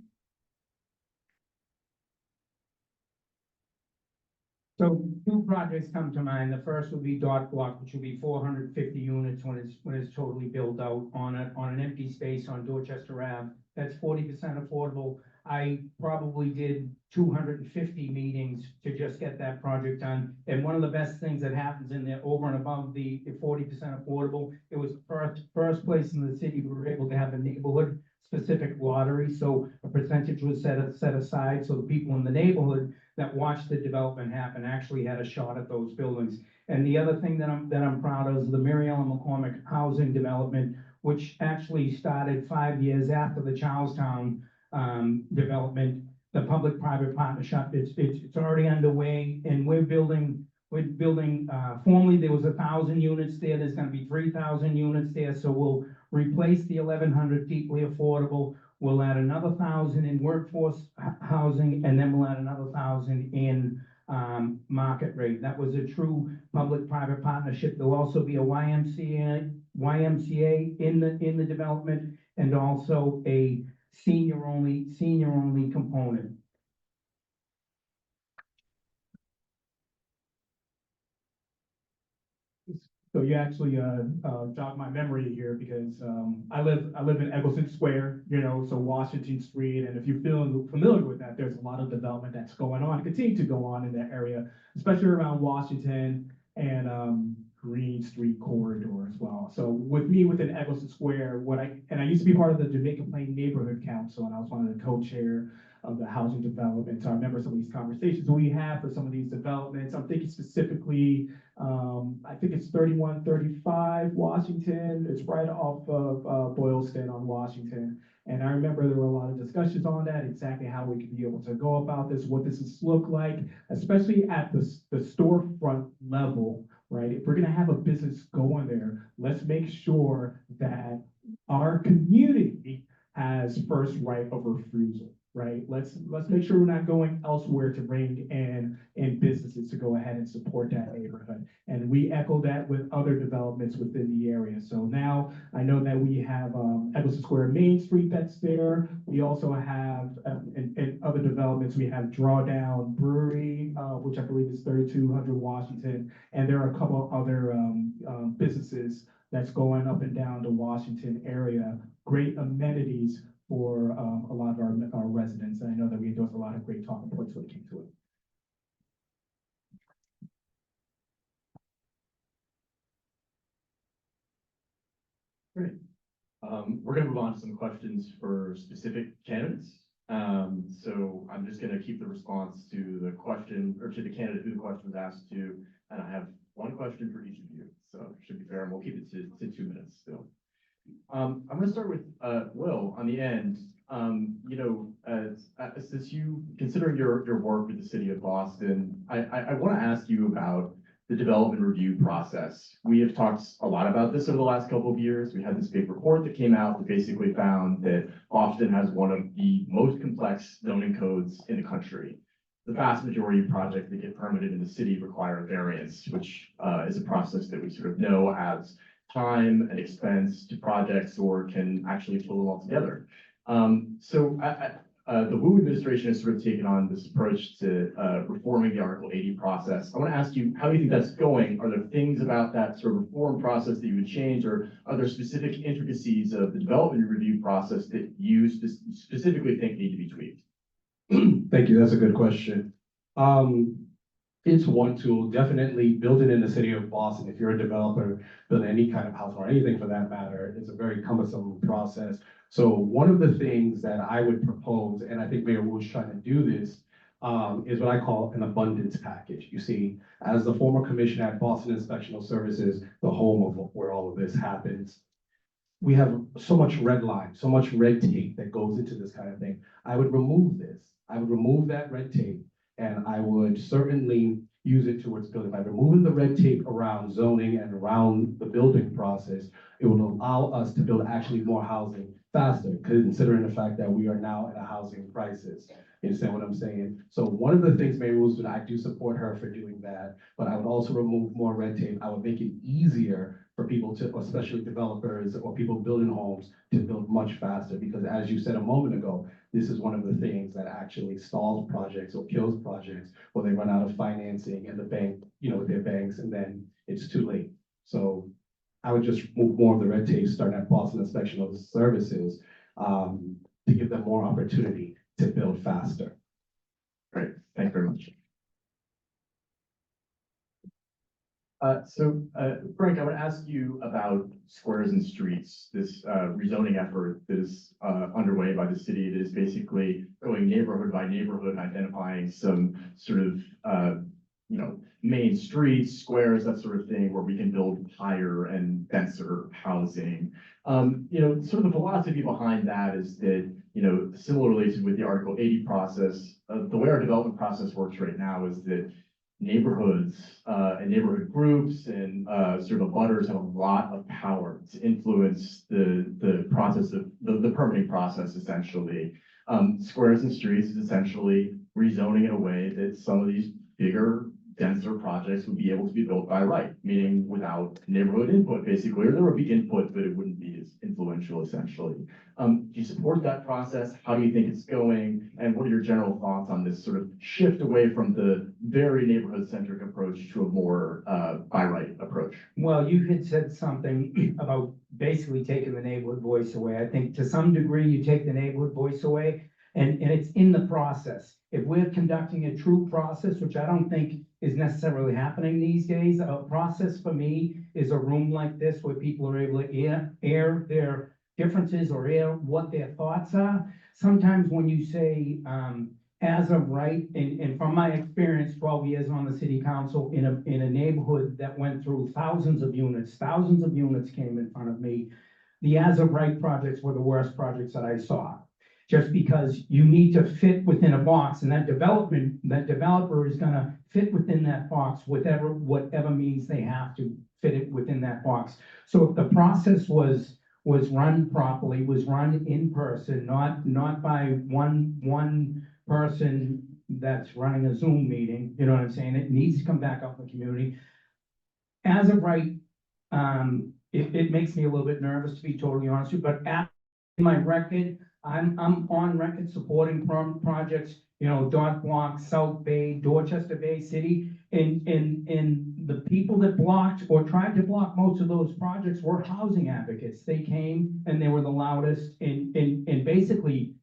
So two projects come to mind. The first would be Dot Block, which will be 450 units when it's totally built out on an empty space on Dorchester Ave. That's 40% affordable. I probably did 250 meetings to just get that project done. And one of the best things that happens in there, over and above the 40% affordable, it was first place in the city. We were able to have a neighborhood specific lottery. So a percentage was set aside. So the people in the neighborhood that watched the development happen actually had a shot at those buildings. And the other thing that I'm proud of is the Mary Ellen McCormick housing development, which actually started 5 years after the Charlestown development, the public-private partnership. It's already underway, and we're building. Formerly there was 1,000 units there. There's going to be 3,000 units there. So we'll replace the 1,100 deeply affordable. We'll add another 1,000 in workforce housing, and then we'll add another 1,000 in market rate. That was a true public-private partnership. There'll also be a YMCA in the development, and also a senior only component. So you actually jogged my memory here because I live in Eggleston Square, so Washington Street, and if you're feeling familiar with that, there's a lot of development that's going on, continue to go on in that area, especially around Washington and Green Street corridor as well. So with me within Eggleston Square, I used to be part of the Jamaica Plain Neighborhood Council, and I was one of the co-chair of the housing development. So I remember some of these conversations we have for some of these developments. I'm thinking specifically, I think it's 3135 Washington. It's right off of Boylston on Washington. And I remember there were a lot of discussions on that, exactly how we could be able to go about this, what this is look like, especially at the storefront level, right? If we're gonna have a business going there, let's make sure that our community has first right of refusal, right? Let's make sure we're not going elsewhere to bring in businesses to go ahead and support that neighborhood. And we echo that with other developments within the area. So now I know that we have Eggleston Square Main Street that's there. We also have, in other developments, we have Drawdown Brewery, which I believe is 3200 Washington. And there are a couple other businesses that's going up and down the Washington area. Great amenities for a lot of our residents. And I know that we endorse a lot of great talking points when it came to it. Great. We're gonna move on to some questions for specific candidates. So I'm just gonna keep the response to the question, or to the candidate who the question was asked to, and I have one question for each of you, so it should be fair, and we'll keep it to 2 minutes still. I'm gonna start with, Will, on the end. Since you, considering your work with the city of Boston, I wanna ask you about the development review process. We have talked a lot about this over the last couple of years. We had this big report that came out that basically found that Boston has one of the most complex zoning codes in the country. The vast majority of projects that get permitted in the city require variance, which is a process that we sort of know adds time and expense to projects or can actually pull them all together. The Wu administration has sort of taken on this approach to reforming the Article 80 process. I want to ask you, how do you think that's going? Are there things about that sort of reform process that you would change, or are there specific intricacies of the development review process that you specifically think need to be tweaked? Thank you, that's a good question. It's one tool, definitely build it in the city of Boston. If you're a developer, building any kind of house or anything for that matter, it's a very cumbersome process. So one of the things that I would propose, and I think Mayor Wu's trying to do this, is what I call an abundance package. You see, as the former commissioner at Boston Inspectional Services, the home of where all of this happens, we have so much red line, so much red tape that goes into this kind of thing. I would remove this. I would remove that red tape, and I would certainly use it towards building. By removing the red tape around zoning and around the building process, it will allow us to build actually more housing faster, considering the fact that we are now in a housing crisis. You understand what I'm saying? So one of the things Mayor Wu did, I do support her for doing that, but I would also remove more red tape. I would make it easier for people to, especially developers or people building homes, to build much faster. Because as you said a moment ago, this is one of the things that actually stalls projects or kills projects when they run out of financing and the bank, with their banks, and then it's too late. So I would just move more of the red tape, starting at Boston Inspectional Services, to give them more opportunity to build faster. Great, thank you very much. Frank, I would ask you about squares and streets, this rezoning effort that is underway by the city that is basically going neighborhood by neighborhood, identifying some sort of, main streets, squares, that sort of thing, where we can build higher and denser housing. Sort of the philosophy behind that is that, similarly with the Article 80 process, the way our development process works right now is that neighborhoods and neighborhood groups and sort of abutters have a lot of power to influence the process of the permitting process, essentially. Squares and streets is essentially rezoning in a way that some of these bigger, denser projects would be able to be built by right, meaning without neighborhood input, basically, or there would be input, but it wouldn't be as influential, essentially. Do you support that process? How do you think it's going? And what are your general thoughts on this sort of shift away from the very neighborhood-centric approach to a more by right approach? Well, you had said something about basically taking the neighborhood voice away. I think to some degree you take the neighborhood voice away, and it's in the process. If we're conducting a true process, which I don't think is necessarily happening these days, a process for me is a room like this where people are able to air their differences or air what their thoughts are. Sometimes when you say, as of right, and from my experience, 12 years on the city council, in a neighborhood that went through thousands of units came in front of me. The as of right projects were the worst projects that I saw. Just because you need to fit within a box, and that developer is gonna fit within that box, whatever means they have to fit it within that box. So if the process was run properly, was run in person, not by one person that's running a Zoom meeting, you know what I'm saying? It needs to come back out in the community. As of right, it makes me a little bit nervous, to be totally honest with you, but in my record, I'm on record supporting projects, Dot Block, South Bay, Dorchester Bay City, and the people that blocked or tried to block most of those projects were housing advocates. They came and they were the loudest and basically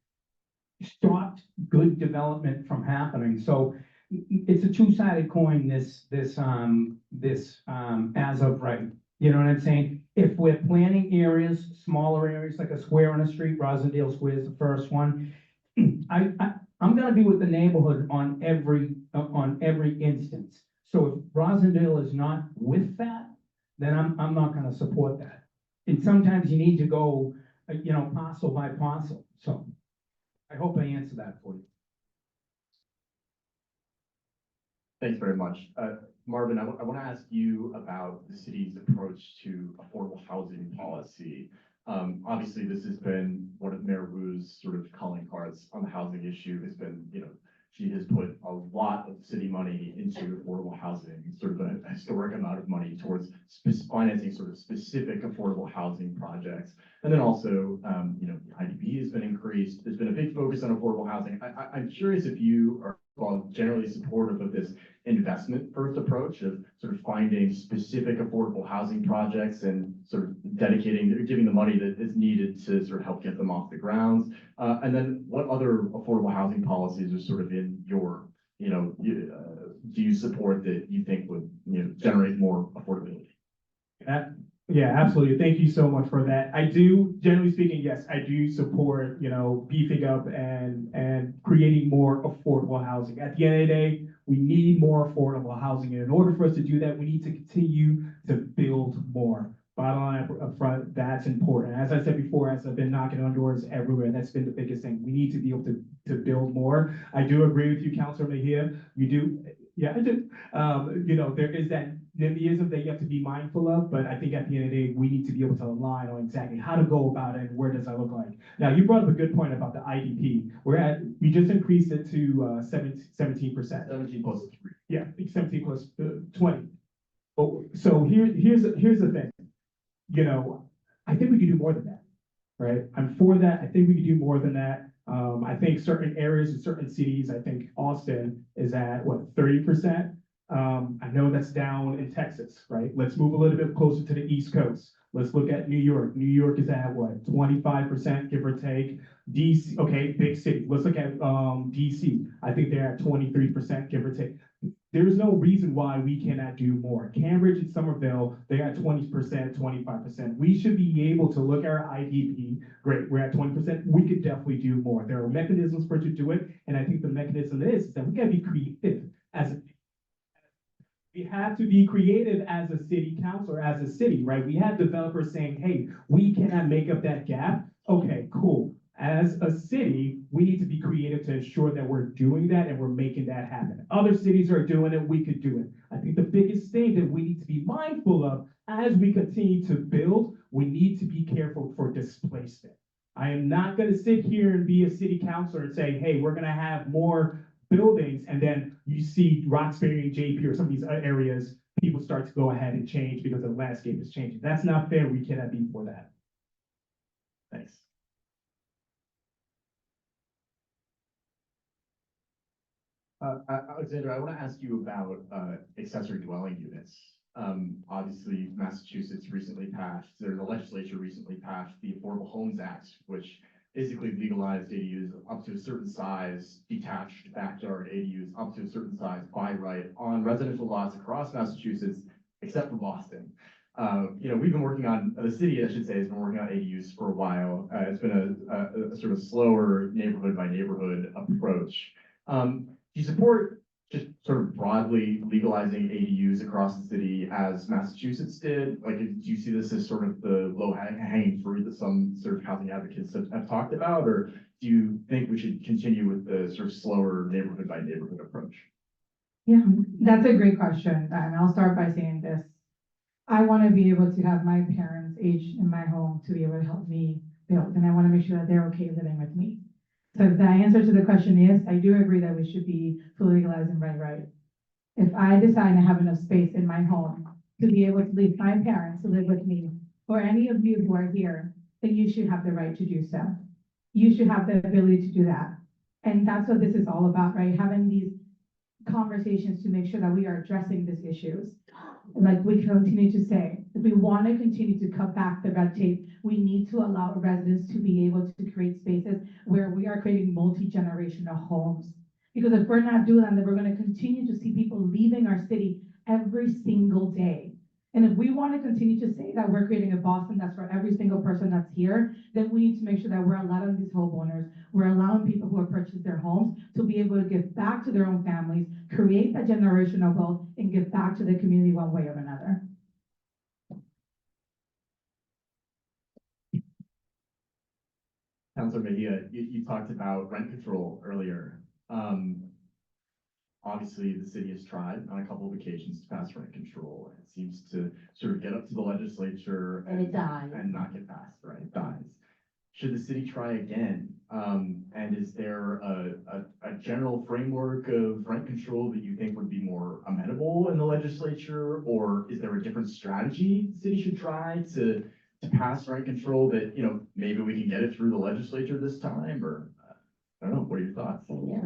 stopped good development from happening. So it's a two-sided coin, this as of right. You know what I'm saying? If we're planning areas, smaller areas like a square on a street, Rosendale Square is the first one. I'm gonna be with the neighborhood on every instance. So if Rosendale is not with that, then I'm not gonna support that. And sometimes you need to go, parcel by parcel, so I hope I answered that for you. Thanks very much. Marvin, I want to ask you about the city's approach to affordable housing policy. Obviously, this has been one of Mayor Wu's sort of calling cards on the housing issue has been, she has put a lot of city money into affordable housing, sort of a historic amount of money towards financing sort of specific affordable housing projects. And then also, the IDB has been increased. There's been a big focus on affordable housing. I'm curious if you are generally supportive of this investment first approach of sort of finding specific affordable housing projects and sort of giving the money that is needed to sort of help get them off the grounds. And then what other affordable housing policies are sort of in your, do you support that you think would, generate more affordability? Yeah, absolutely. Thank you so much for that. I do, generally speaking, yes, I do support, beefing up and creating more affordable housing. At the end of the day, we need more affordable housing. And in order for us to do that, we need to continue to build more. Bottom line up front, that's important. As I said before, as I've been knocking on doors everywhere, that's been the biggest thing. We need to be able to build more. I do agree with you, Councilor Mejia. You do, yeah, I do. There is that NIMBYism that you have to be mindful of, but I think at the end of the day, we need to be able to align on exactly how to go about it and where does that look like. Now, you brought up a good point about the IDP. We just increased it to 17%. 17 plus 3. Yeah, 17 plus 20. Oh, so here's the thing. I think we can do more than that, right? I'm for that. I think we can do more than that. I think certain areas in certain cities, I think Austin is at what, 30%? I know that's down in Texas, right? Let's move a little bit closer to the East Coast. Let's look at New York. New York is at what, 25%, give or take. DC, okay, big city. Let's look at DC. I think they're at 23%, give or take. There's no reason why we cannot do more. Cambridge and Somerville, they got 20%, 25%. We should be able to look at our IDP. Great, we're at 20%. We could definitely do more. There are mechanisms for it to do it. And I think the mechanism is that we gotta be creative we have to be creative as a city council or as a city, right? We have developers saying, hey, we cannot make up that gap. Okay, cool. As a city, we need to be creative to ensure that we're doing that and we're making that happen. Other cities are doing it, we could do it. I think the biggest thing that we need to be mindful of as we continue to build, we need to be careful for displacement. I am not gonna sit here and be a city councilor and say, hey, we're gonna have more buildings, and then you see Roxbury and JP or some of these other areas, people start to go ahead and change because the landscape is changing. That's not fair. We cannot be for that. Thanks. Alexandra, I want to ask you about accessory dwelling units. Obviously, Massachusetts recently passed, or the legislature recently passed the Affordable Homes Act, which basically legalized ADUs up to a certain size, detached backyard ADUs up to a certain size by right on residential lots across Massachusetts, except for Boston. We've been working on, the city, I should say, has been working on ADUs for a while. It's been a sort of slower neighborhood by neighborhood approach. Do you support just sort of broadly legalizing ADUs across the city as Massachusetts did? Like, do you see this as sort of the low-hanging fruit that some sort of housing advocates have talked about? Or do you think we should continue with the sort of slower neighborhood by neighborhood approach? Yeah, that's a great question. And I'll start by saying this. I want to be able to have my parents age in my home to be able to help me build. And I want to make sure that they're okay living with me. So if the answer to the question is, I do agree that we should be fully legalizing by right. If I decide to have enough space in my home to be able to leave my parents to live with me, or any of you who are here, then you should have the right to do so. You should have the ability to do that. And that's what this is all about, right? Having these conversations to make sure that we are addressing these issues. Like we continue to say, if we want to continue to cut back the red tape, we need to allow residents to be able to create spaces where we are creating multi-generational homes. Because if we're not doing that, then we're going to continue to see people leaving our city every single day. And if we want to continue to say that we're creating a Boston that's for every single person that's here, then we need to make sure that we're allowing these homeowners, we're allowing people who have purchased their homes to be able to give back to their own families, create that generational wealth, and give back to the community one way or another. Councilor Mejia, you talked about rent control earlier. Obviously, the city has tried on a couple of occasions to pass rent control. It seems to sort of get up to the legislature And it dies. and not get passed, right? It dies. Should the city try again? And is there a general framework of rent control that you think would be more amenable in the legislature? Or is there a different strategy the city should try to pass rent control that, you know, maybe we can get it through the legislature this time? Or I don't know, what are your thoughts? Yeah,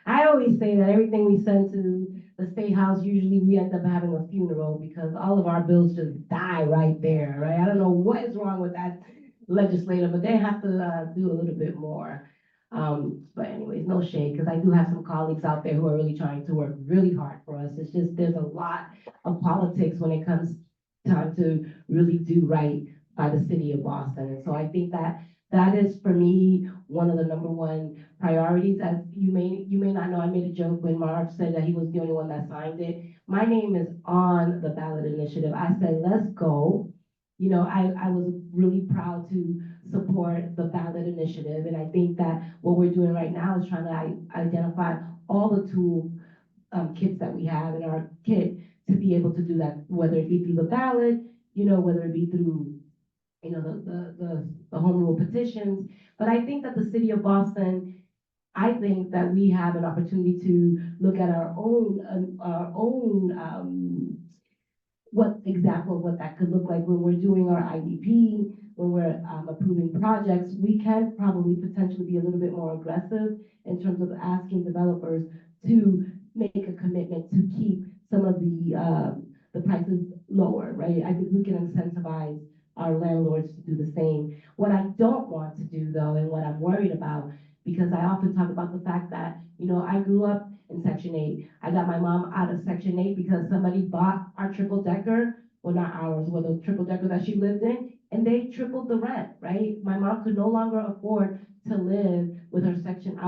I always say that everything we send to the State House, usually we end up having a funeral because all of our bills just die right there, right? I don't know what is wrong with that legislator, but they have to do a little bit more. But anyways, no shade, because I do have some colleagues out there who are really trying to work really hard for us. It's just, there's a lot of politics when it comes time to really do right by the city of Boston. And so I think that that is, for me, one of the number one priorities. As you may not know, I made a joke when Mark said that he was the only one that signed it. My name is on the ballot initiative. I said, let's go. You know, I was really proud to support the ballot initiative. And I think that what we're doing right now is trying to identify all the tool kits that we have in our kit to be able to do that, whether it be through the ballot, you know, whether it be through, you know, the home rule petitions. But I think that the city of Boston, I think that we have an opportunity to look at our own what example of what that could look like when we're doing our IDP, when we're approving projects. We can probably potentially be a little bit more aggressive in terms of asking developers to make a commitment to keep some of the prices lower, right? I think we can incentivize our landlords to do the same. What I don't want to do though, and what I'm worried about, because I often talk about the fact that, you know, I grew up in Section 8. I got my mom out of Section 8 because somebody bought our triple decker, well, not ours, well, the triple decker that she lived in, and they tripled the rent, right? My mom could no longer afford to live with her Section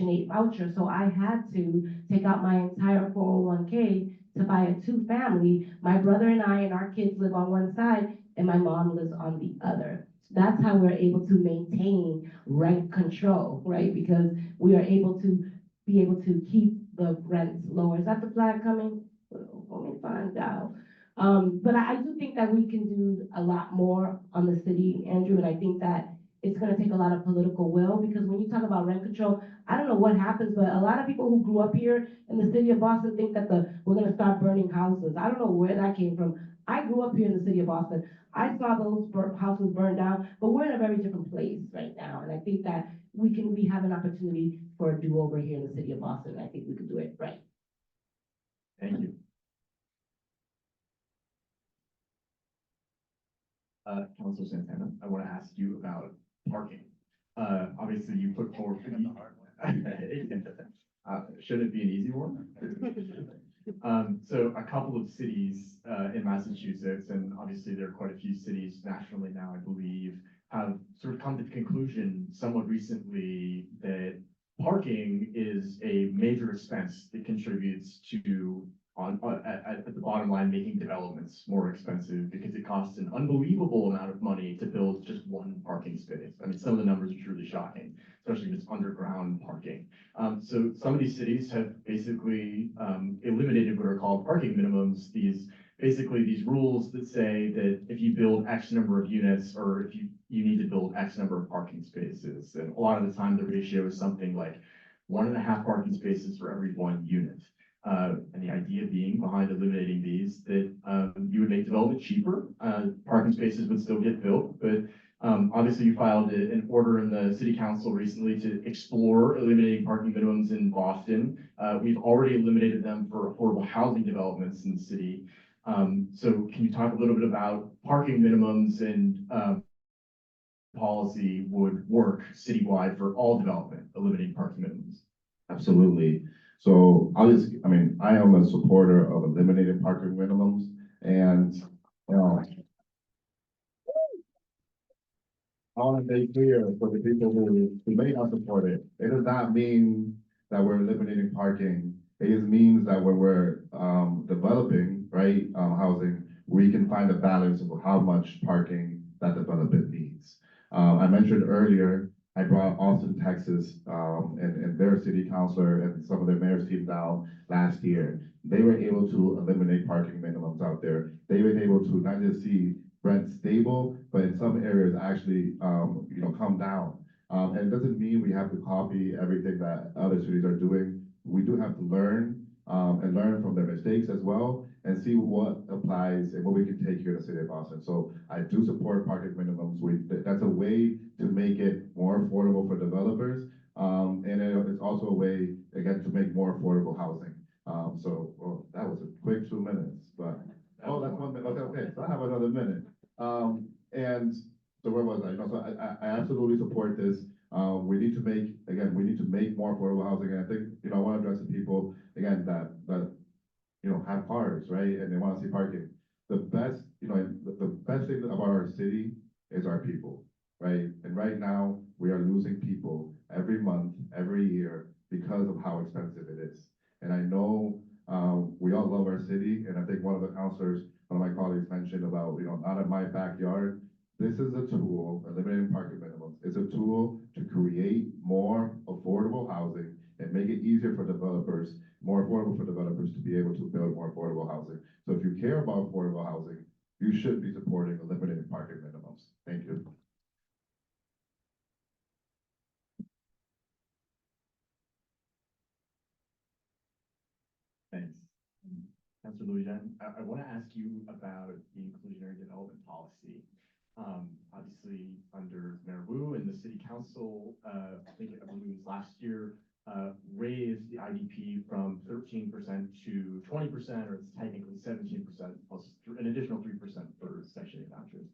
8 voucher, so I had to take out my entire 401k to buy a two-family. My brother and I and our kids live on one side, and my mom lives on the other. That's how we're able to maintain rent control, right? Because we are able to keep the rents lower. Is that the flag coming? Let me find out. But I do think that we can do a lot more on the city, Andrew, and I think that it's gonna take a lot of political will, because when you talk about rent control, I don't know what happens, but a lot of people who grew up here in the city of Boston think that we're gonna start burning houses. I don't know where that came from. I grew up here in the city of Boston. I saw those houses burned down, but we're in a very different place right now. And I think that we have an opportunity for a do-over here in the city of Boston. I think we can do it right. Thank you. Councilor Santana, I want to ask you about parking. Obviously you put forward. Should it be an easy one? So a couple of cities in Massachusetts, and obviously there are quite a few cities nationally now, I believe, have sort of come to the conclusion somewhat recently that parking is a major expense that contributes to, at the bottom line, making developments more expensive, because it costs an unbelievable amount of money to build just one parking space. I mean, some of the numbers are truly shocking, especially if it's underground parking. So some of these cities have basically eliminated what are called parking minimums, basically these rules that say that if you build X number of units, or if you need to build X number of parking spaces. And a lot of the time the ratio is something like 1.5 parking spaces for every 1 unit. And the idea being behind eliminating these, that you would make development cheaper, parking spaces would still get built, but obviously you filed an order in the city council recently to explore eliminating parking minimums in Boston. We've already eliminated them for affordable housing developments in the city. So can you talk a little bit about parking minimums and policy would work citywide for all development, eliminating parking minimums? Absolutely. So obviously, I mean, I am a supporter of eliminating parking minimums and, I want to be clear for the people who may not support it. It does not mean that we're eliminating parking. It just means that when we're developing, right, housing, we can find a balance of how much parking that development needs. I mentioned earlier, I brought Austin, Texas, and their city councilor and some of their mayor's team down last year. They were able to eliminate parking minimums out there. They were able to not just see rent stable, but in some areas actually, come down. And it doesn't mean we have to copy everything that other cities are doing. We do have to learn, and learn from their mistakes as well, and see what applies and what we can take here in the city of Boston. So I do support parking minimums. That's a way to make it more affordable for developers. And it's also a way, again, to make more affordable housing. Well, that was a quick 2 minutes, but, oh, that's 1 minute, okay, so I have another minute. And so where was I? No, so I absolutely support this. We need to make more affordable housing, and I think, I want to address the people, again, that have cars, right, and they want to see parking. The best thing about our city is our people, right? And right now, we are losing people every month, every year, because of how expensive it is. And I know, we all love our city, and I think one of my colleagues mentioned about, not in my backyard. This is a tool, eliminating parking minimums. It's a tool to create more affordable housing and make it easier for developers, more affordable for developers to be able to build more affordable housing. So if you care about affordable housing, you should be supporting eliminating parking minimums. Thank you. Thanks. Councilor Louis-Jean, I want to ask you about the inclusionary development policy. Obviously, under Mayor Wu and the city council, I believe it was last year, raised the IDP from 13% to 20%, or it's technically 17% plus an additional 3% for Section 8 vouchers.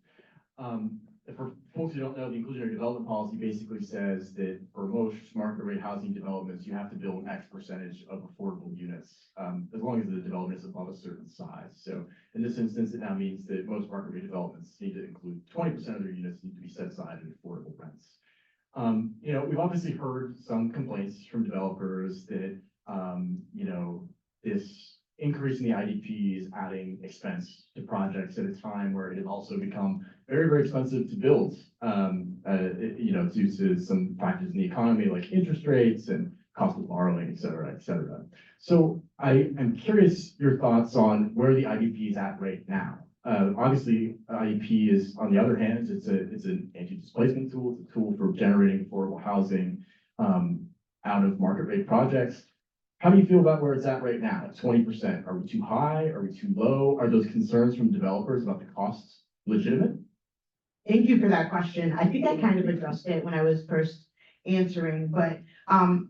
For folks who don't know, the inclusionary development policy basically says that for most market rate housing developments, you have to build X percentage of affordable units, as long as the development is above a certain size. So in this instance, it now means that most market rate developments need to include 20% of their units need to be set aside in affordable rents. We've obviously heard some complaints from developers that, this increase in the IDP is adding expense to projects at a time where it has also become very, very expensive to build, due to some factors in the economy like interest rates and cost of borrowing, et cetera, et cetera. So I am curious your thoughts on where the IDP is at right now. Obviously, IDP is, on the other hand, it's an anti-displacement tool. It's a tool for generating affordable housing out of market rate projects. How do you feel about where it's at right now? At 20%, are we too high? Are we too low? Are those concerns from developers about the costs legitimate? Thank you for that question. I think I kind of addressed it when I was first answering, but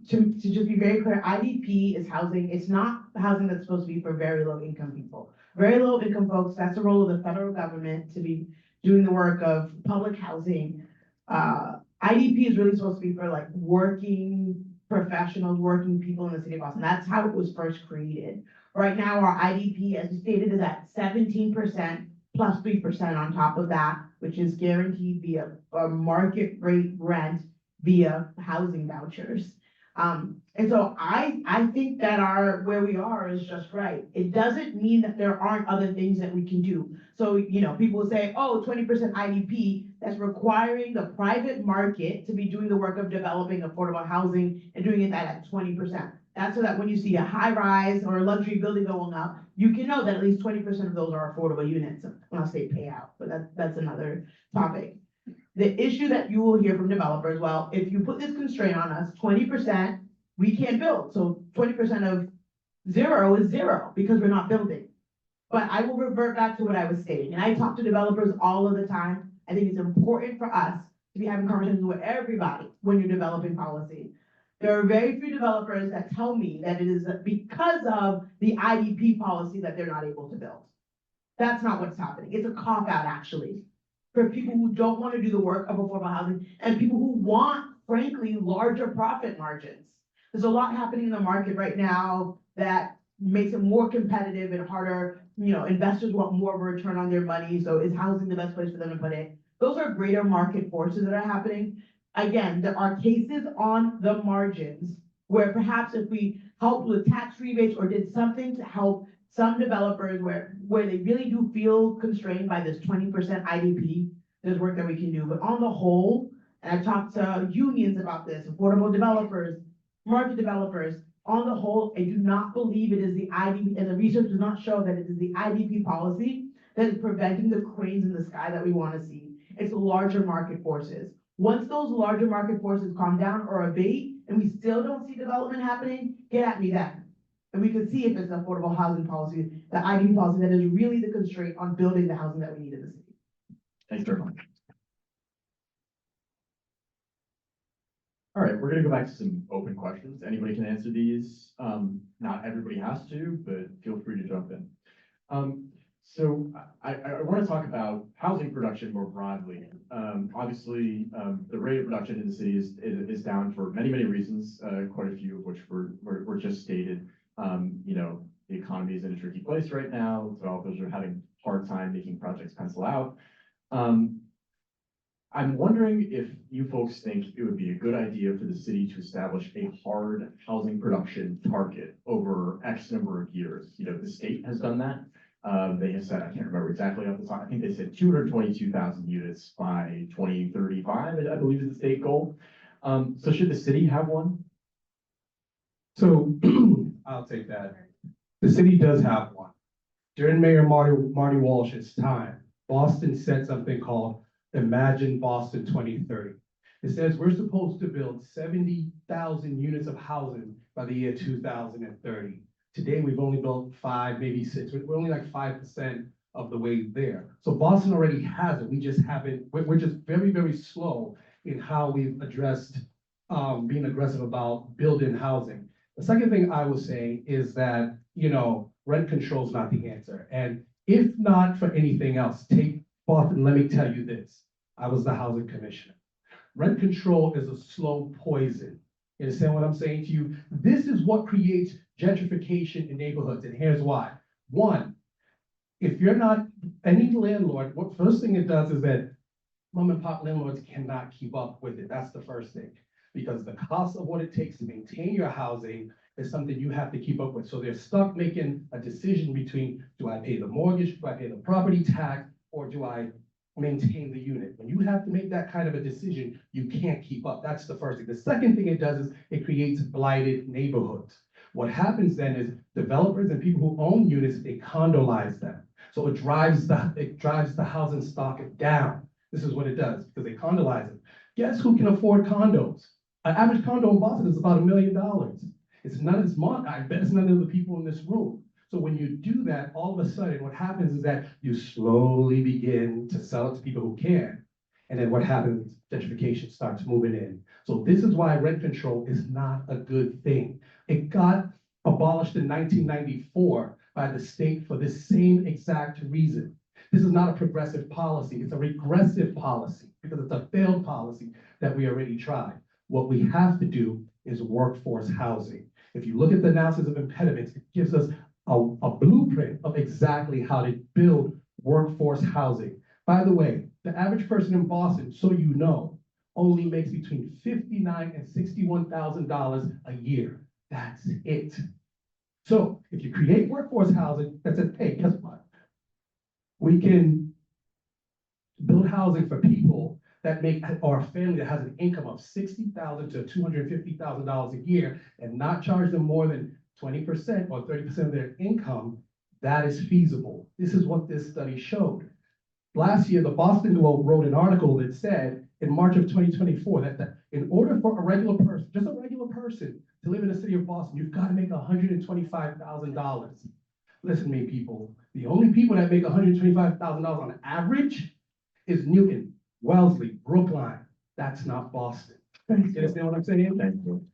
to just be very clear, IDP is housing. It's not housing that's supposed to be for very low income people. Very low income folks, that's the role of the federal government to be doing the work of public housing. IDP is really supposed to be for like working professionals, working people in the city of Boston. That's how it was first created. Right now, our IDP, as stated, is at 17% plus 3% on top of that, which is guaranteed via a market rate rent via housing vouchers. And so I think that where we are is just right. It doesn't mean that there aren't other things that we can do. So, people will say, oh, 20% IDP, that's requiring the private market to be doing the work of developing affordable housing and doing it at 20%. That's so that when you see a high rise or a luxury building going up, you can know that at least 20% of those are affordable units, unless they pay out, but that's another topic. The issue that you will hear from developers, well, if you put this constraint on us, 20%, we can't build. So 20% of zero is zero because we're not building. But I will revert back to what I was stating. And I talk to developers all of the time. I think it's important for us to be having conversations with everybody when you're developing policy. There are very few developers that tell me that it is because of the IDP policy that they're not able to build. That's not what's happening. It's a cop-out, actually, for people who don't want to do the work of affordable housing and people who want, frankly, larger profit margins. There's a lot happening in the market right now that makes it more competitive and harder. You know, investors want more of a return on their money, so is housing the best place for them to put it? Those are greater market forces that are happening. Again, there are cases on the margins where perhaps if we helped with tax rebates or did something to help some developers where they really do feel constrained by this 20% IDP, there's work that we can do. But on the whole, and I've talked to unions about this, affordable developers, market developers, on the whole, I do not believe it is the IDP, and the research does not show that it is the IDP policy that is preventing the cranes in the sky that we want to see. It's larger market forces. Once those larger market forces calm down or abate, and we still don't see development happening, get at me then. And we can see if it's the affordable housing policy, the IDP policy that is really the constraint on building the housing that we need in the city. Thanks very much. All right, we're gonna go back to some open questions. Anybody can answer these. Not everybody has to, but feel free to jump in. So I want to talk about housing production more broadly. Obviously, the rate of production in the city is down for many, many reasons, quite a few of which were just stated. You know, the economy is in a tricky place right now. Developers are having a hard time making projects pencil out. I'm wondering if you folks think it would be a good idea for the city to establish a hard housing production target over X number of years. You know, the state has done that. They have said, I can't remember exactly off the top, I think they said 222,000 units by 2035, I believe is the state goal. So should the city have one? So I'll take that. The city does have one. During Mayor Marty Walsh's time, Boston said something called Imagine Boston 2030. It says we're supposed to build 70,000 units of housing by the year 2030. Today, we've only built 5, maybe 6. We're only like 5% of the way there. So Boston already has it. We just haven't, we're just very, very slow in how we've addressed being aggressive about building housing. The second thing I would say is that, you know, rent control is not the answer. And if not for anything else, take Boston, let me tell you this. I was the housing commissioner. Rent control is a slow poison. You understand what I'm saying to you? This is what creates gentrification in neighborhoods, and here's why. One, if you're not any landlord, what first thing it does is that mom and pop landlords cannot keep up with it. That's the first thing. Because the cost of what it takes to maintain your housing is something you have to keep up with. So they're stuck making a decision between, do I pay the mortgage, do I pay the property tax, or do I maintain the unit? When you have to make that kind of a decision, you can't keep up. That's the first thing. The second thing it does is it creates blighted neighborhoods. What happens then is developers and people who own units, they condolize them. So it drives the housing stock down. This is what it does, because they condolize it. Guess who can afford condos? An average condo in Boston is about $1 million. It's none of this money. I bet it's none of the people in this room. So when you do that, all of a sudden, what happens is that you slowly begin to sell it to people who can. And then what happens? Gentrification starts moving in. So this is why rent control is not a good thing. It got abolished in 1994 by the state for this same exact reason. This is not a progressive policy. It's a regressive policy because it's a failed policy that we already tried. What we have to do is workforce housing. If you look at the analysis of impediments, it gives us a blueprint of exactly how to build workforce housing. By the way, the average person in Boston, so you know, only makes between $59,000 and $61,000 a year. That's it. So if you create workforce housing that says, hey, guess what? We can build housing for people that make, or a family that has an income of $60,000 to $250,000 a year and not charge them more than 20% or 30% of their income. That is feasible. This is what this study showed. Last year, the Boston Globe wrote an article that said in March of 2024 that in order for a regular person, just a regular person, to live in the city of Boston, you've got to make $125,000. Listen to me, people. The only people that make $125,000 on average is Newton, Wellesley, Brookline. That's not Boston. You understand what I'm saying? Thank you.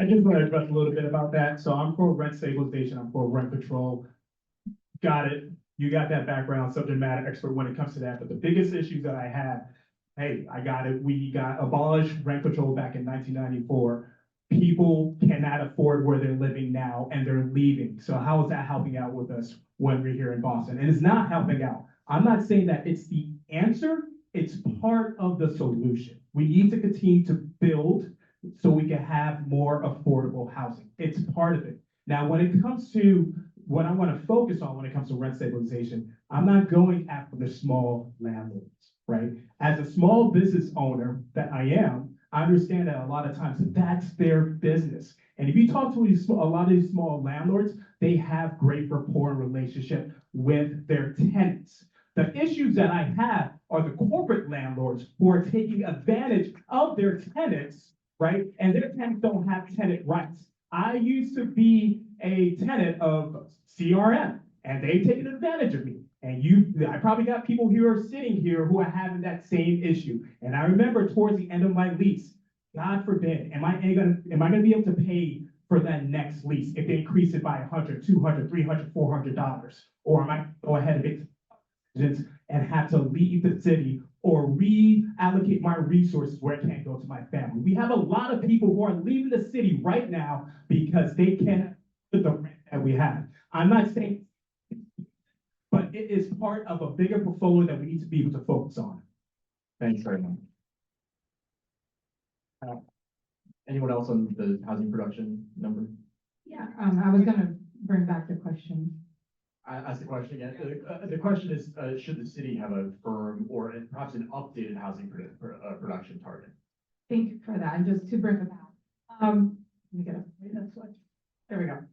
I just want to address a little bit about that. So I'm for rent stabilization, I'm for rent control. Got it. You got that background, subject matter expert when it comes to that. But the biggest issues that I have hey, I got it, we got abolished rent control back in 1994. People cannot afford where they're living now and they're leaving. So how is that helping out with us when we're here in Boston? And it's not helping out. I'm not saying that it's the answer, it's part of the solution. We need to continue to build so we can have more affordable housing. It's part of it. Now, when it comes to what I want to focus on when it comes to rent stabilization, I'm not going after the small landlords, right? As a small business owner that I am, I understand that a lot of times that's their business. And if you talk to a lot of these small landlords, they have great rapport and relationship with their tenants. The issues that I have are the corporate landlords who are taking advantage of their tenants, right? And their tenants don't have tenant rights. I used to be a tenant of CRM, and they've taken advantage of me. And I probably got people who are sitting here who are having that same issue. And I remember towards the end of my lease, God forbid, am I gonna be able to pay for that next lease if they increase it by $100, $200, $300, $400? Or am I gonna go ahead and make decisions and have to leave the city or reallocate my resources where it can't go to my family? We have a lot of people who are leaving the city right now because they can't put the rent that we have. I'm not saying, but it is part of a bigger portfolio that we need to be able to focus on. Thanks very much. Anyone else on the housing production number? Yeah, I was gonna bring back the question. I asked the question again. The question is, should the city have a firm or perhaps an updated housing production target? Thank you for that, and just to bring it back. Let me get up, that's what, there we go.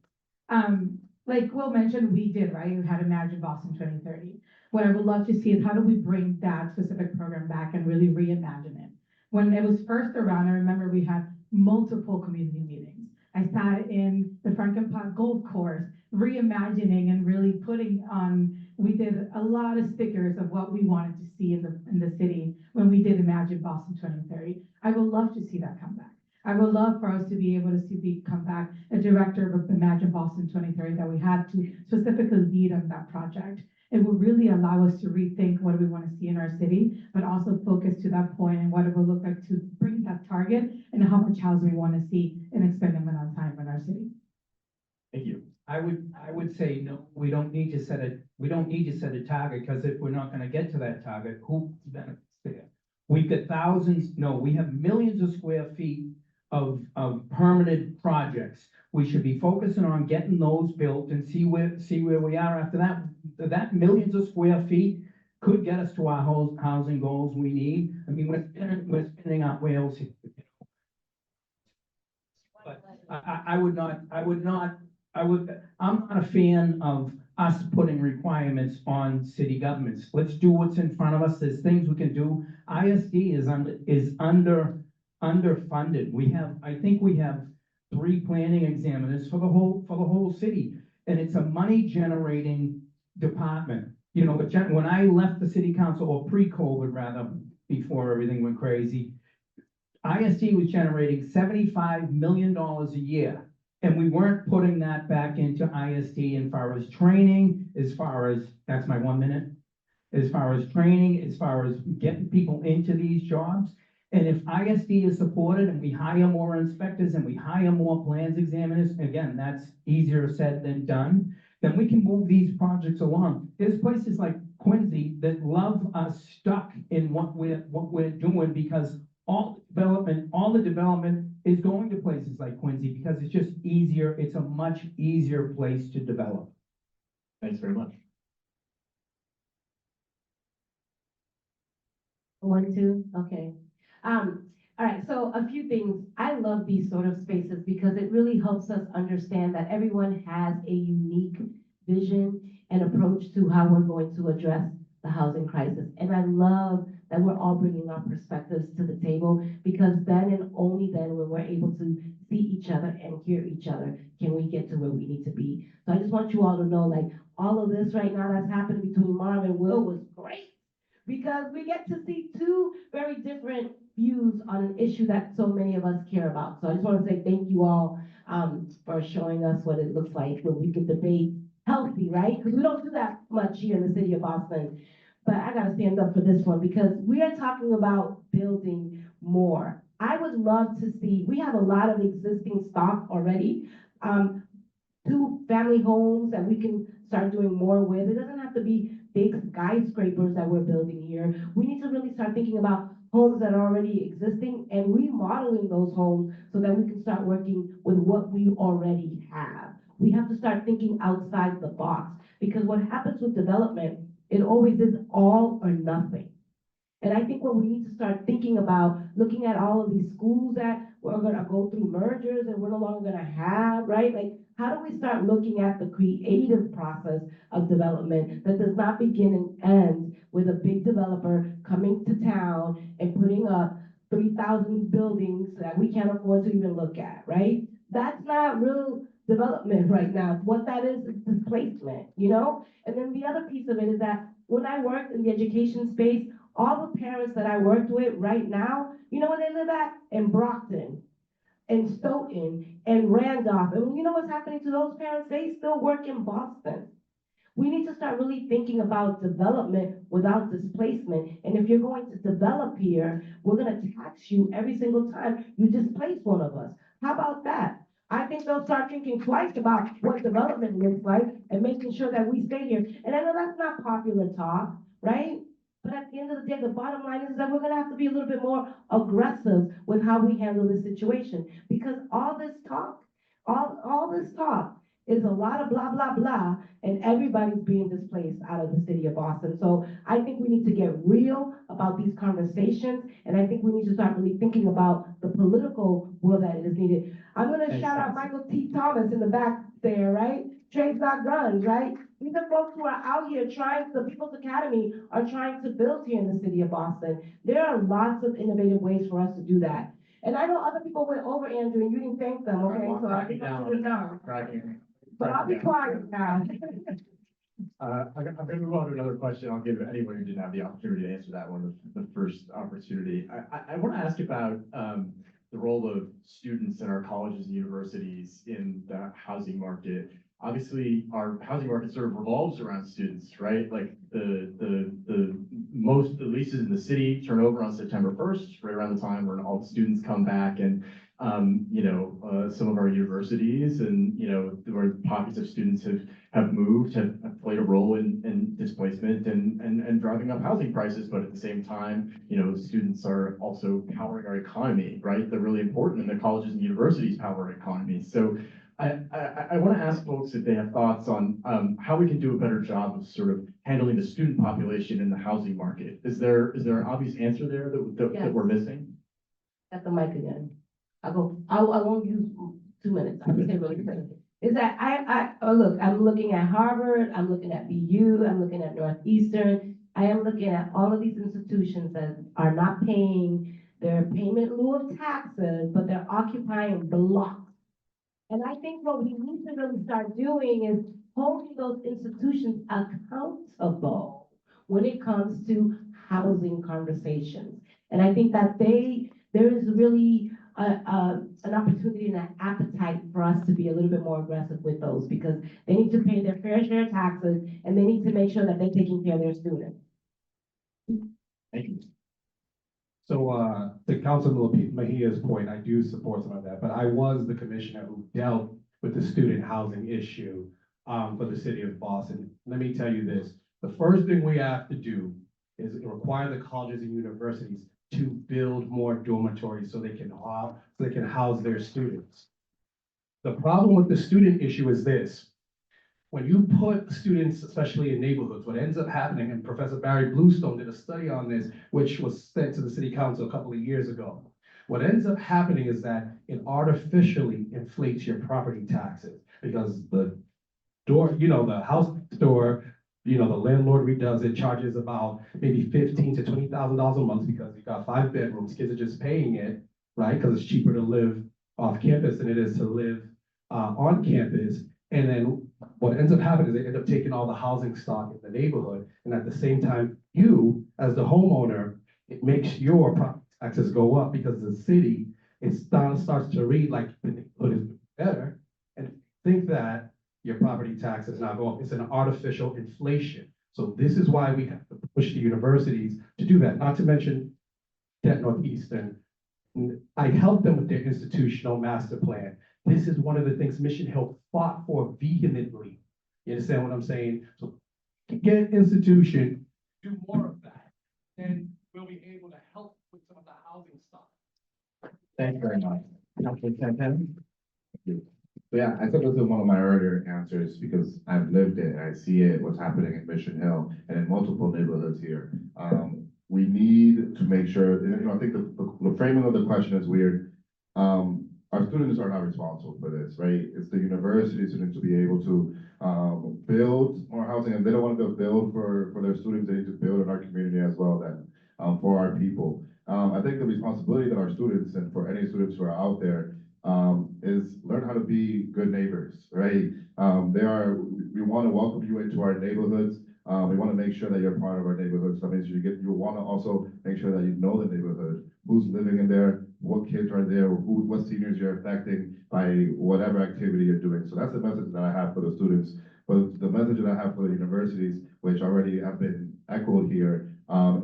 Like Will mentioned, we did, right? We had Imagine Boston 2030. What I would love to see is how do we bring that specific program back and really reimagine it? When it was first around, I remember we had multiple community meetings. I sat in the Frankenpot Golf Course, reimagining and really putting on, we did a lot of stickers of what we wanted to see in the city when we did Imagine Boston 2030. I would love to see that come back. I would love for us to be able to come back a director of Imagine Boston 2030 that we had to specifically lead on that project. It will really allow us to rethink what we want to see in our city, but also focus to that point and what it will look like to bring that target and how much housing we want to see in expanded amount of time in our city. Thank you. I would say, no, we don't need to set a target, because if we're not gonna get to that target, who benefits there? We've got we have millions of square feet of permanent projects. We should be focusing on getting those built and see where we are after that. That millions of square feet could get us to our housing goals we need. I mean, we're spinning out whales here. But I'm not a fan of us putting requirements on city governments. Let's do what's in front of us. There's things we can do. ISD is underfunded. I think we have 3 planning examiners for the whole city, and it's a money generating department. You know, but when I left the city council, or pre-COVID rather, before everything went crazy, ISD was generating $75 million a year. And we weren't putting that back into ISD as far as training, that's my 1 minute, as far as training, as far as getting people into these jobs. And if ISD is supported and we hire more inspectors and we hire more plans examiners, again, that's easier said than done, then we can move these projects along. There's places like Quincy that love us stuck in what we're doing, because all the development is going to places like Quincy because it's just easier. It's a much easier place to develop. Thanks very much. 1, 2, okay. All right, so a few things. I love these sort of spaces because it really helps us understand that everyone has a unique vision and approach to how we're going to address the housing crisis. And I love that we're all bringing our perspectives to the table, because then and only then when we're able to see each other and hear each other can we get to where we need to be. So I just want you all to know, like, all of this right now that's happening between Marv and Will was great, because we get to see 2 very different views on an issue that so many of us care about. So I just want to say thank you all for showing us what it looks like when we can debate healthy, right? Because we don't do that much here in the city of Boston. but I gotta stand up for this one because we are talking about building more. I would love to see, we have a lot of existing stock already. 2 family homes that we can start doing more with. It doesn't have to be big skyscrapers that we're building here. We need to really start thinking about homes that are already existing and remodeling those homes so that we can start working with what we already have. We have to start thinking outside the box because what happens with development, it always is all or nothing. And I think what we need to start thinking about, looking at all of these schools that we're gonna go through mergers and we're no longer gonna have, right? Like, how do we start looking at the creative process of development that does not begin and end with a big developer coming to town and putting up 3,000 buildings that we can't afford to even look at, right? That's not real development right now. What that is displacement, you know? And then the other piece of it is that when I worked in the education space, all the parents that I worked with right now, you know where they live at? In Brockton, and Stoughton, and Randolph. And you know what's happening to those parents? They still work in Boston. We need to start really thinking about development without displacement. And if you're going to develop here, we're gonna tax you every single time you displace one of us. How about that? I think they'll start thinking twice about what development looks like and making sure that we stay here. And I know that's not popular talk, right? But at the end of the day, the bottom line is that we're gonna have to be a little bit more aggressive with how we handle this situation. Because all this talk is a lot of blah, blah, blah, and everybody's being displaced out of the city of Boston. So I think we need to get real about these conversations, and I think we need to start really thinking about the political will that is needed. I'm gonna shout out Michael T. Thomas in the back there, right? Trades Not Guns, right? These are folks who are out here the People's Academy are trying to build here in the city of Boston. There are lots of innovative ways for us to do that. And I know other people went over, Andrew, and you didn't thank them, okay? So I think I should know. But I'll be quiet now. I'm gonna move on to another question. I'll give anyone who didn't have the opportunity to answer that one the first opportunity. I want to ask about the role of students in our colleges and universities in the housing market. Obviously, our housing market sort of revolves around students, right? Like most of the leases in the city turn over on September 1st, right around the time when all the students come back, and some of our universities and where pockets of students have moved have played a role in displacement and driving up housing prices. But at the same time, students are also powering our economy, right? They're really important, and the colleges and universities power our economy. So I want to ask folks if they have thoughts on how we can do a better job of sort of handling the student population in the housing market. Is there an obvious answer there that we're missing? At the mic again. I won't use 2 minutes. I'll just say really quick. Is that I'm looking at Harvard, I'm looking at BU, I'm looking at Northeastern. I am looking at all of these institutions that are not paying their payment in lieu of taxes, but they're occupying blocks. And I think what we need to really start doing is holding those institutions accountable when it comes to housing conversations. And I think that there is really an opportunity and an appetite for us to be a little bit more aggressive with those, because they need to pay their fair share of taxes and they need to make sure that they're taking care of their students. Thank you. So, to Councilman Mejia's point, I do support some of that, but I was the commissioner who dealt with the student housing issue for the city of Boston. Let me tell you this, the first thing we have to do is require the colleges and universities to build more dormitories so they can house their students. The problem with the student issue is this. When you put students, especially in neighborhoods, what ends up happening, and Professor Barry Bluestone did a study on this, which was sent to the city council a couple of years ago. What ends up happening is that it artificially inflates your property taxes because the house door, the landlord redoes it, charges about maybe $15,000 to $20,000 a month because you've got 5 bedrooms, kids are just paying it, right? Because it's cheaper to live off campus than it is to live on campus. And then what ends up happening is they end up taking all the housing stock in the neighborhood. And at the same time, you, as the homeowner, it makes your property taxes go up because the city, starts to read like the neighborhood is better and think that your property taxes now go up. It's an artificial inflation. So this is why we have to push the universities to do that, not to mention at Northeastern. I helped them with their institutional master plan. This is one of the things Mission Hill fought for vehemently. You understand what I'm saying? So get an institution, do more of that, then we'll be able to help with some of the housing stuff. Thank you very much. Councilor Santana? So yeah, I took this in one of my earlier answers because I've lived it, I see it, what's happening in Mission Hill and in multiple neighborhoods here. We need to make sure, I think the framing of the question is weird. Our students are not responsible for this, right? It's the university students to be able to build more housing, and they don't want to build for their students, they need to build in our community as well then, for our people. I think the responsibility that our students, and for any students who are out there, is learn how to be good neighbors, right? We want to welcome you into our neighborhoods. We want to make sure that you're part of our neighborhood. So that means you want to also make sure that you know the neighborhood, who's living in there, what kids are there, what seniors you're affecting by whatever activity you're doing. So that's the message that I have for the students. But the message that I have for the universities, which already have been echoed here,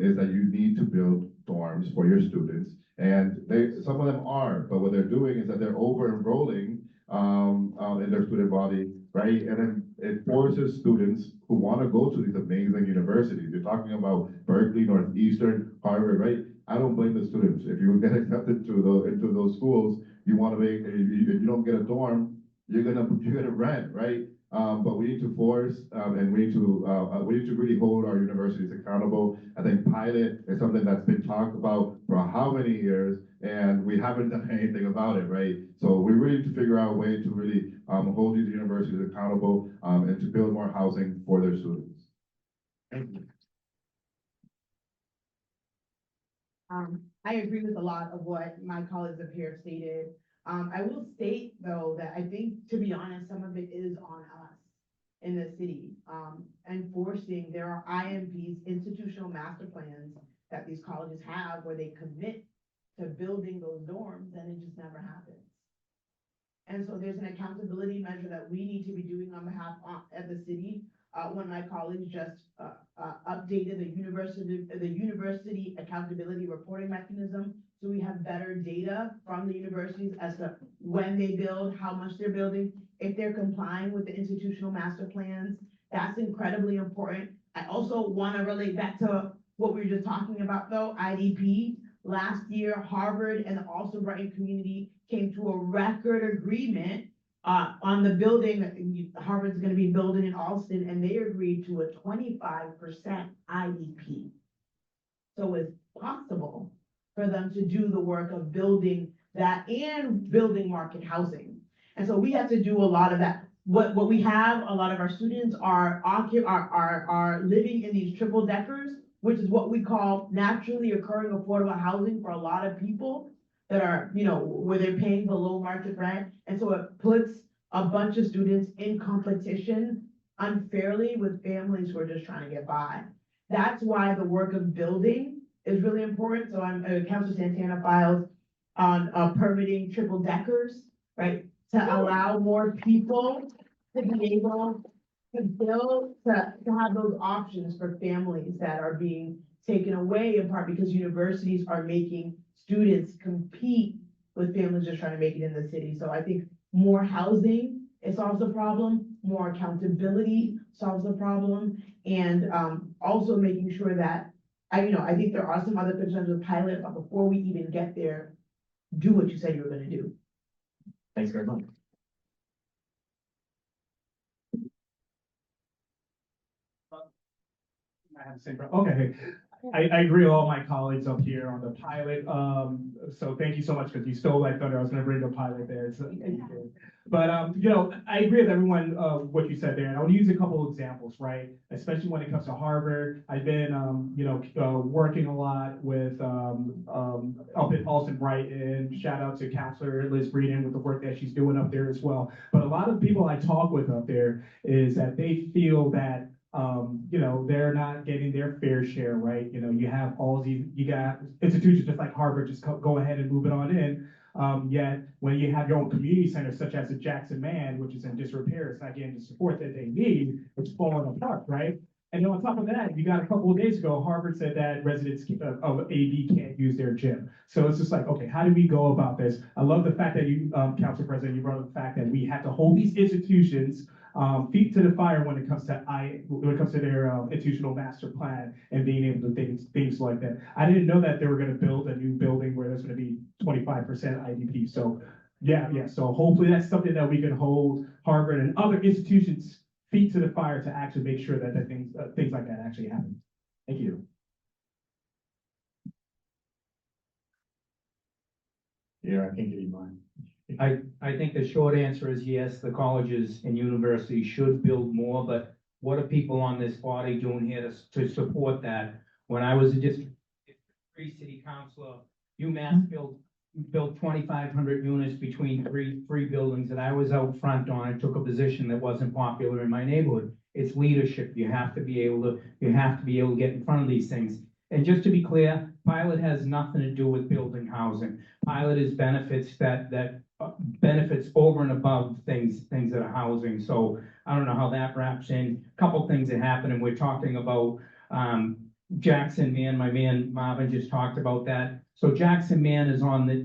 is that you need to build dorms for your students. And some of them are, but what they're doing is that they're over-enrolling in their student body, right? And then it forces students who want to go to these amazing universities. You're talking about Berkeley, Northeastern, Harvard, right? I don't blame the students. If you get accepted into those schools, you want to make, if you don't get a dorm, you're gonna rent, right? But we need to force, and we need to really hold our universities accountable. I think pilot is something that's been talked about for how many years, and we haven't done anything about it, right? So we really need to figure out a way to really hold these universities accountable, and to build more housing for their students. Thank you. I agree with a lot of what my colleagues up here stated. I will state though, that I think, to be honest, some of it is on us in the city, enforcing. There are IMPs, institutional master plans, that these colleges have where they commit to building those dorms, and it just never happens. And so there's an accountability measure that we need to be doing on behalf of the city. One of my colleagues just updated the university accountability reporting mechanism. So we have better data from the universities as to when they build, how much they're building, if they're complying with the institutional master plans. That's incredibly important. I also want to relate back to what we were just talking about though, IDP. Last year, Harvard and the Alston Brighton community came to a record agreement on the building that Harvard's going to be building in Alston, and they agreed to a 25% IDP. So it's possible for them to do the work of building that and building market housing. And so we have to do a lot of that. What we have, a lot of our students are living in these triple deckers, which is what we call naturally occurring affordable housing for a lot of people that are, where they're paying below market rent. And so it puts a bunch of students in competition unfairly with families who are just trying to get by. That's why the work of building is really important. So Councilor Santana filed on permitting triple deckers, right? To allow more people to be able to build, to have those options for families that are being taken away in part because universities are making students compete with families just trying to make it in the city. So I think more housing, it solves the problem, more accountability solves the problem, and also making sure that, I think there are some other concerns with pilot, but before we even get there, do what you said you were gonna do. Thanks very much. I have the same, okay. I agree with all my colleagues up here on the pilot. So thank you so much because you stole my thunder. I was going to bring the pilot there. So, but, I agree with everyone, what you said there. And I want to use a couple of examples, right? Especially when it comes to Harvard. I've been, working a lot with, up at Alston Brighton. Shout out to Counselor Liz Breeden with the work that she's doing up there as well. But a lot of people I talk with up there is that they feel that they're not getting their fair share, right? You have you got institutions just like Harvard, just go ahead and move it on in. Yet when you have your own community centers, such as the Jackson Man, which is in disrepair, it's not getting the support that they need, it's falling apart, right? And then on top of that, you got a couple of days ago, Harvard said that residents of AB can't use their gym. So it's just like, okay, how do we go about this? I love the fact that you, Council President, you brought up the fact that we have to hold these institutions feet to the fire when it comes to their institutional master plan and being able to do things like that. I didn't know that they were going to build a new building where there's going to be 25% IDP. So yeah. So hopefully that's something that we can hold Harvard and other institutions feet to the fire to actually make sure that things like that actually happen. Thank you. Yeah, I can give you mine. I think the short answer is yes, the colleges and universities should build more, but what are people on this body doing here to support that? When I was a District 3 city councilor, UMass built 2,500 units between three buildings that I was out front on. I took a position that wasn't popular in my neighborhood. It's leadership. You have to be able to get in front of these things. And just to be clear, Pilot has nothing to do with building housing. Pilot is benefits that benefits over and above things that are housing. So I don't know how that wraps in. A couple things that happen, and we're talking about Jackson Man. My man Marvin just talked about that. So Jackson Man is on the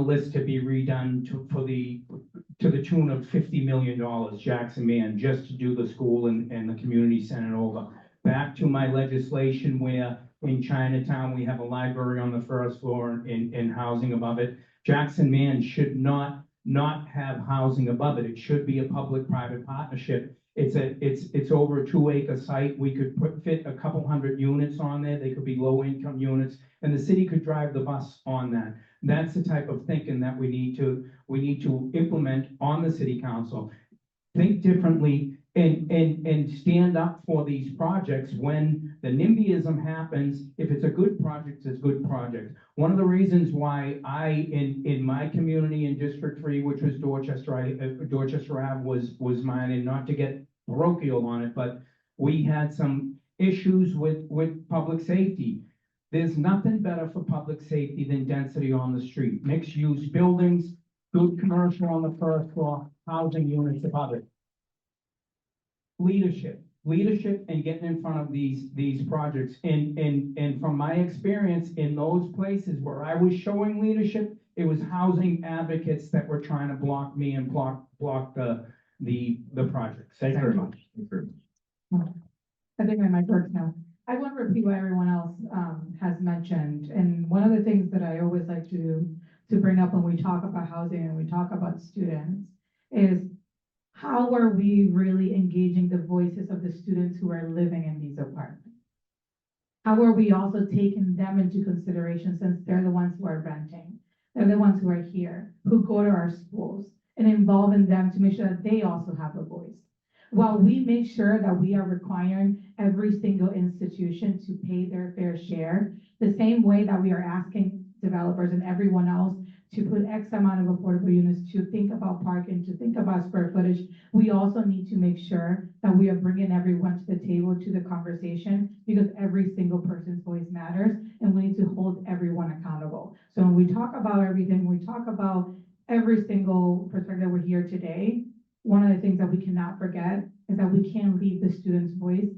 list to be redone to the tune of $50 million. Jackson Man, just to do the school and the community center over. Back to my legislation where in Chinatown, we have a library on the first floor and housing above it. Jackson Man should not have housing above it. It should be a public-private partnership. It's over a 2-acre site. We could fit a couple hundred units on there. They could be low-income units, and the city could drive the bus on that. That's the type of thinking that we need to implement on the city council. Think differently and stand up for these projects when the NIMBYism happens. If it's a good project, it's a good project. One of the reasons why in my community in District 3, which was Dorchester Ave was mine, and not to get parochial on it, but we had some issues with public safety. There's nothing better for public safety than density on the street. Mixed-use buildings, good commercial on the first floor, housing units above it. Leadership and getting in front of these projects. And from my experience in those places where I was showing leadership, it was housing advocates that were trying to block me and block the projects. Thanks very much. Thanks very much. I think my mic works now. I want to repeat what everyone else has mentioned. And one of the things that I always like to bring up when we talk about housing and we talk about students is how are we really engaging the voices of the students who are living in these apartments? How are we also taking them into consideration, since they're the ones who are renting? They're the ones who are here, who go to our schools, and involving them to make sure that they also have a voice. While we make sure that we are requiring every single institution to pay their fair share, the same way that we are asking developers and everyone else to put X amount of affordable units, to think about parking, to think about square footage, we also need to make sure that we are bringing everyone to the table, to the conversation, because every single person's voice matters, and we need to hold everyone accountable. So when we talk about everything, when we talk about every single perspective we're here today, one of the things that we cannot forget is that we can't leave the students' voice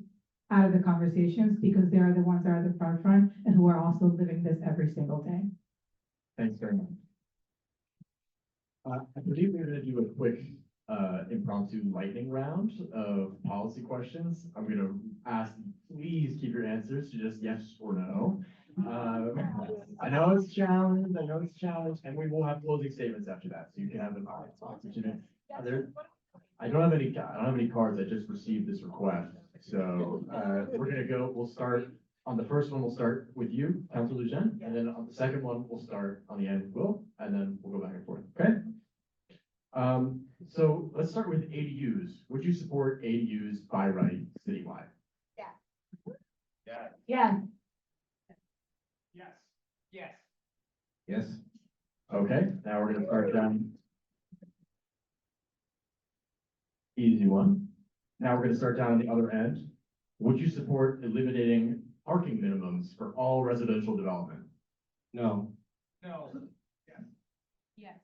out of the conversations, because they are the ones that are at the forefront and who are also living this every single day. Thanks very much. I believe we're gonna do a quick impromptu lightning round of policy questions. I'm gonna ask, please keep your answers to just yes or no. I know it's challenged, and we will have closing statements after that, so you can have an opportunity. I don't have any cards. I just received this request, so we'll start on the first one. We'll start with you, Councilor Lujan, and then on the second one, we'll start on the end with Will, and then we'll go back and forth. Okay. So let's start with ADUs. Would you support ADUs by right citywide? Yes. Yes. Yes. Okay, now we're gonna start down. Easy one. Now we're gonna start down on the other end. Would you support eliminating parking minimums for all residential development? No. No. Yes.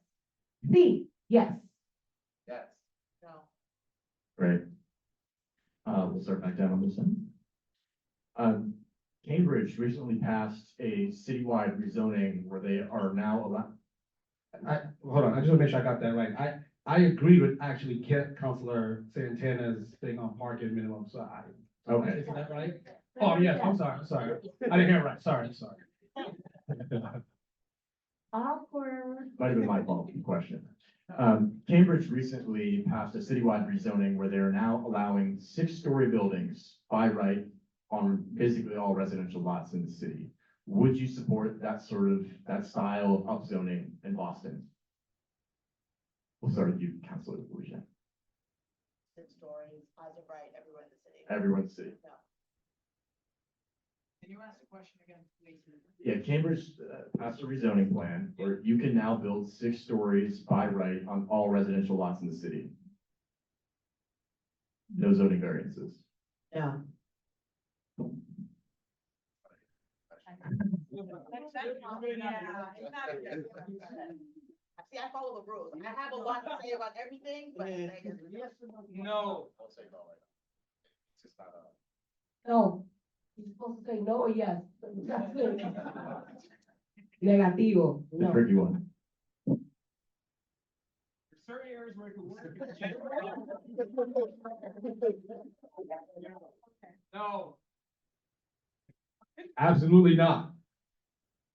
C, yes. Yes. No. Great. we'll start back down on this end. Cambridge recently passed a citywide rezoning where they are now allowed. Hold on, I just wanna make sure I got that right. I agree with actually Councilor Santana's thing on parking minimum, so Okay. Is that right? Oh, yes, I'm sorry. I didn't hear it right, sorry. Awkward. Might have been my fault, question. Cambridge recently passed a citywide rezoning where they're now allowing 6-story buildings by right on basically all residential lots in the city. Would you support that style of upzoning in Boston? We'll start with you, Councilor Louisiana. 6 stories, eyes of right, everywhere in the city. Everyone in the city. Can you ask the question again, please? Yeah, Cambridge passed a rezoning plan where you can now build 6 stories by right on all residential lots in the city. No zoning variances. Yeah. See, I follow the rules. I have a lot to say about everything, but. No. I'll say no. It's just not No. You're supposed to say no or yes. Negativo, The no. tricky one. Certain areas where it could work. No. Absolutely not.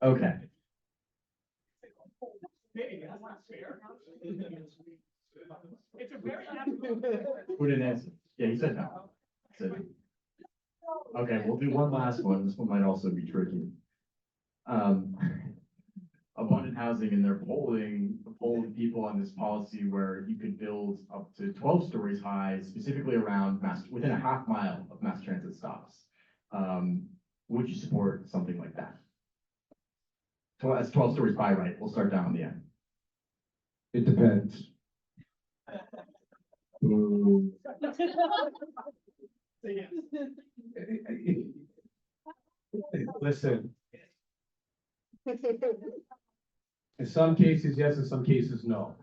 Okay. Maybe, that's not fair. It's a very. Who didn't answer? Yeah, he said no. Said- Okay, we'll do one last one. This one might also be tricky. Abundant housing, and they're polling people on this policy where you could build up to 12 stories high, specifically around within a half mile of mass transit stops. Would you support something like that? That's 12 stories by right. We'll start down on the end. It depends. Ooh. Listen. In some cases, yes, in some cases, no.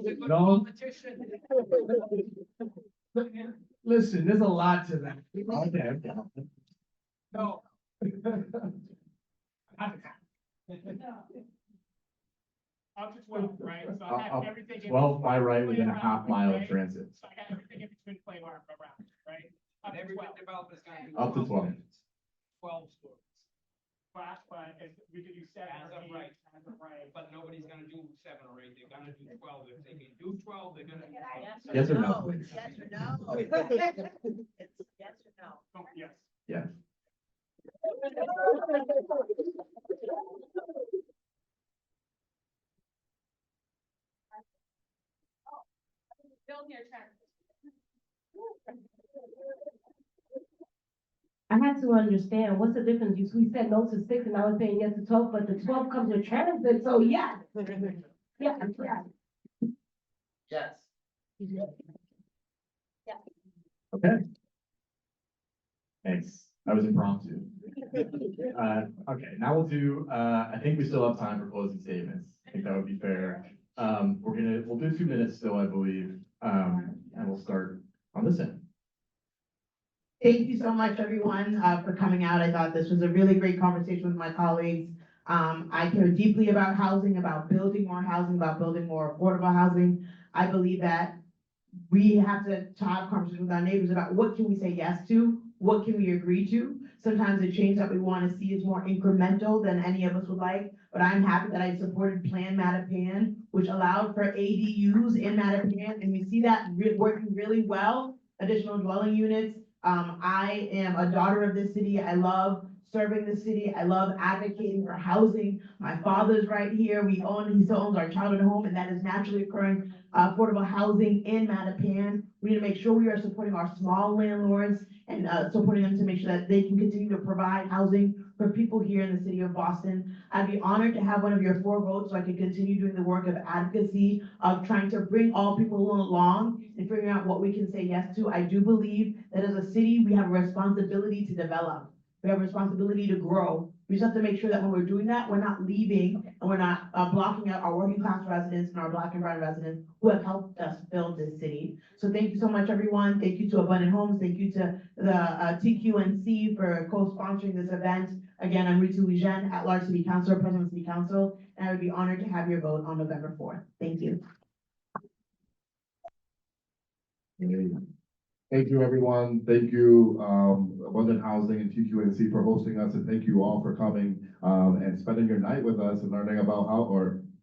No. Listen, there's a lot to that. Okay. No. Up to 12, right? So I Up- have everything. in 12 by right between within a around, half mile of right? transit. So I have everything in between play around, right? Up to Every 12. developer's gonna do. Up to 12. 12 stories, But we could do 7 As or of 8, right. as of right. but nobody's gonna do 7 or 8, they're gonna do 12. If they can do 12, they're gonna. Yes or no, please? Yes or no? It's yes or no. Oh, yes. Yes. I had to understand, what's the difference? We said no to 6 and I was saying yes to 12, but the 12 comes with transit, so yes. Yeah, Yes. Okay. Thanks. That was impromptu. Okay, now we'll do, I think we still have time for closing statements. I think that would be fair. We'll do 2 minutes still, I believe. And we'll start on this end. Thank you so much, everyone, for coming out. I thought this was a really great conversation with my colleagues. I care deeply about housing, about building more housing, about building more affordable housing. I believe that we have to have conversations with our neighbors about what can we say yes to, what can we agree to. Sometimes the change that we want to see is more incremental than any of us would like, but I'm happy that I supported Plan Mattapan, which allowed for ADUs in Mattapan, and we see that working really well, additional dwelling units. I am a daughter of this city. I love serving the city. I love advocating for housing. My father's right here. He still owns our childhood home, and that is naturally occurring affordable housing in Mattapan. We need to make sure we are supporting our small landlords and supporting them to make sure that they can continue to provide housing for people here in the city of Boston. I'd be honored to have one of your 4 votes so I can continue doing the work of advocacy, of trying to bring all people along and figuring out what we can say yes to. I do believe that as a city, we have a responsibility to develop. We have a responsibility to grow. We just have to make sure that when we're doing that, we're not leaving and we're not blocking out our working class residents and our Black and brown residents who have helped us build this city. So thank you so much, everyone. Thank you to Abundant Homes. Thank you to the TQNC for co-sponsoring this event. Again, I'm Ritu Wijen, at-large city councilor, president of city council, and I would be honored to have your vote on November 4th. Thank you. Thank you, everyone. Thank you, Abundant Housing and TQNC for hosting us, and thank you all for coming and spending your night with us and learning about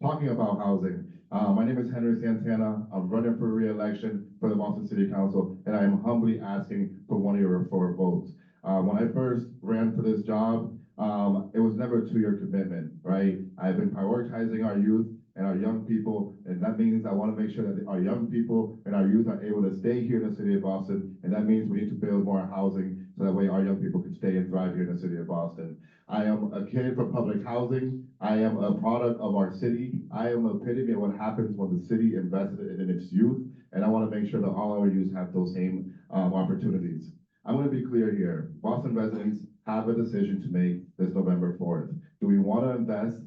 talking about housing. My name is Henry Santana. I'm running for re-election for the Boston City Council, and I am humbly asking for one of your 4 votes. When I first ran for this job, it was never a 2-year commitment, right? I've been prioritizing our youth and our young people, and that means I want to make sure that our young people and our youth are able to stay here in the city of Boston, and that means we need to build more housing so that way our young people can stay and thrive here in the city of Boston. I am a candidate for public housing. I am a product of our city. I am an epitome of what happens when the city invested in its youth, and I want to make sure that all our youth have those same opportunities. I'm going to be clear here. Boston residents have a decision to make this November 4th. Do we want to invest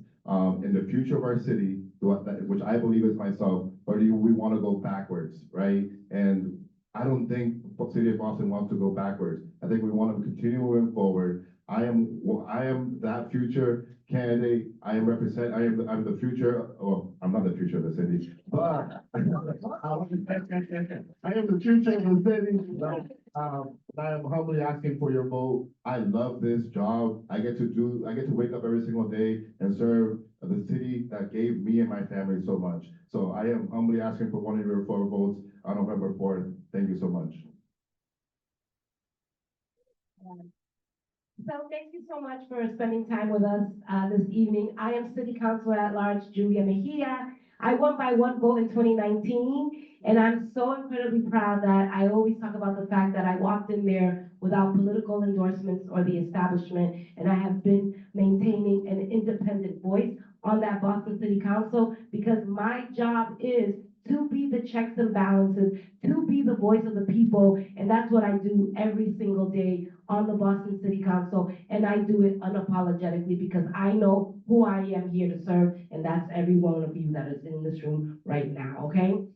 in the future of our city, which I believe is myself, or do we want to go backwards, right? And I don't think the city of Boston wants to go backwards. I think we want to continue moving forward. I am that future candidate. I'm the future, well, I'm not the future of the city, but I am the future of the city. I am humbly asking for your vote. I love this job. I get to wake up every single day and serve the city that gave me and my family so much. So I am humbly asking for one of your 4 votes on November 4th. Thank you so much. So thank you so much for spending time with us this evening. I am City Councilor at Large Julia Mejia. I won by 1 vote in 2019, and I'm so incredibly proud that I always talk about the fact that I walked in there without political endorsements or the establishment, and I have been maintaining an independent voice on that Boston City Council because my job is to be the checks and balances, to be the voice of the people, and that's what I do every single day on the Boston City Council, and I do it unapologetically because I know who I am here to serve, and that's every one of you that is in this room right now, okay?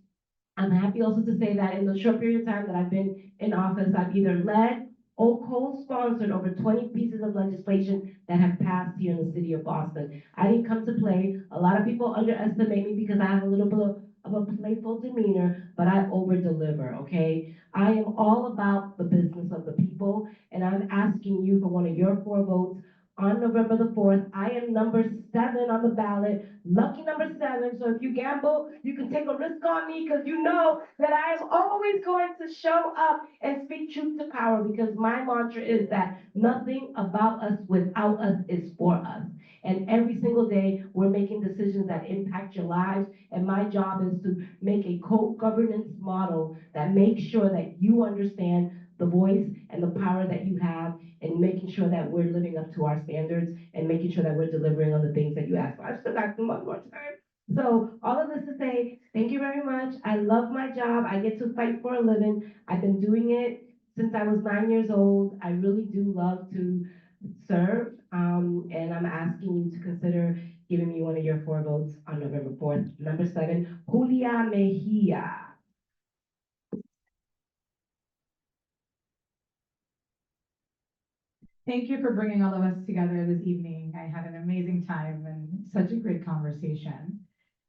I'm happy also to say that in the short period of time that I've been in office, I've either led or co-sponsored over 20 pieces of legislation that have passed here in the city of Boston. I didn't come to play. A lot of people underestimate me because I have a little bit of a playful demeanor, but I over-deliver, okay? I am all about the business of the people, and I'm asking you for one of your 4 votes on November the 4th. I am number 7 on the ballot, lucky number 7, so if you gamble, you can take a risk on me because you know that I am always going to show up and speak truth to power because my mantra is that nothing about us without us is for us. And every single day, we're making decisions that impact your lives. And my job is to make a co-governance model that makes sure that you understand the voice and the power that you have and making sure that we're living up to our standards and making sure that we're delivering on the things that you asked for. I still got one more time. So all of this to say, thank you very much. I love my job. I get to fight for a living. I've been doing it since I was 9 years old. I really do love to serve, and I'm asking you to consider giving me one of your 4 votes on November 4th. Number 7, Julia Mejia. Thank you for bringing all of us together this evening. I had an amazing time and such a great conversation.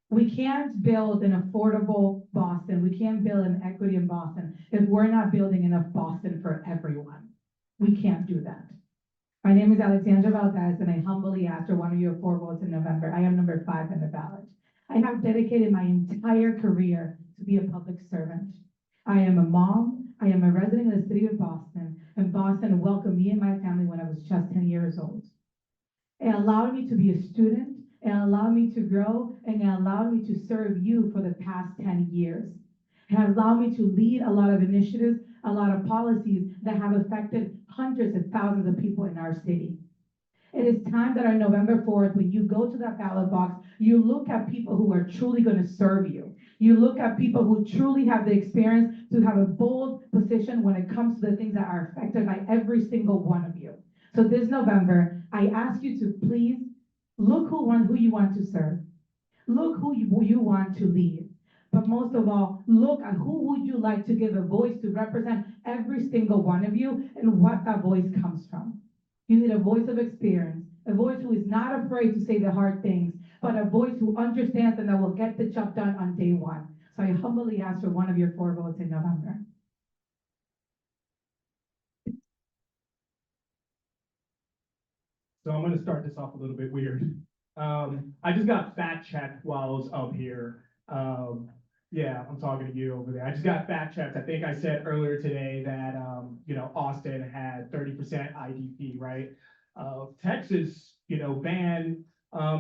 We can't build an affordable Boston. We can't build an equity in Boston if we're not building enough Boston for everyone. We can't do that. My name is Alexandra Valdez, and I humbly ask for one of your 4 votes in November. I am number 5 in the ballot. I have dedicated my entire career to be a public servant. I am a mom. I am a resident of the city of Boston, and Boston welcomed me and my family when I was just 10 years old. It allowed me to be a student, it allowed me to grow, and it allowed me to serve you for the past 10 years. It has allowed me to lead a lot of initiatives, a lot of policies that have affected hundreds of thousands of people in our city. It is time that on November 4th, when you go to that ballot box, you look at people who are truly going to serve you. You look at people who truly have the experience to have a bold position when it comes to the things that are affected by every single one of you. So this November, I ask you to please Look who you want to serve. Look who you want to lead. But most of all, look at who would you like to give a voice to represent every single one of you and what that voice comes from. You need a voice of experience, a voice who is not afraid to say the hard things, but a voice who understands and that will get the job done on day one. So I humbly ask for one of your 4 votes in November. So I'm gonna start this off a little bit weird. I just got fact checked while I was up here. Yeah, I'm talking to you over there. I just got fact checked. I think I said earlier today that, Austin had 30% IDP, right? Texas, banned,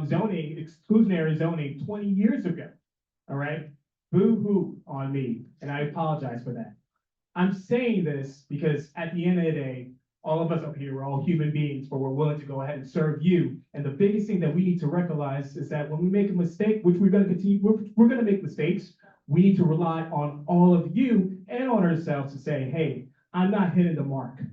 zoning, exclusionary zoning 20 years ago. All right? Boo-hoo on me, and I apologize for that. I'm saying this because at the end of the day, all of us up here, we're all human beings, but we're willing to go ahead and serve you. And the biggest thing that we need to recognize is that when we make a mistake, which we're gonna continue, we're gonna make mistakes, we need to rely on all of you and on ourselves to say, hey, I'm not hitting the mark.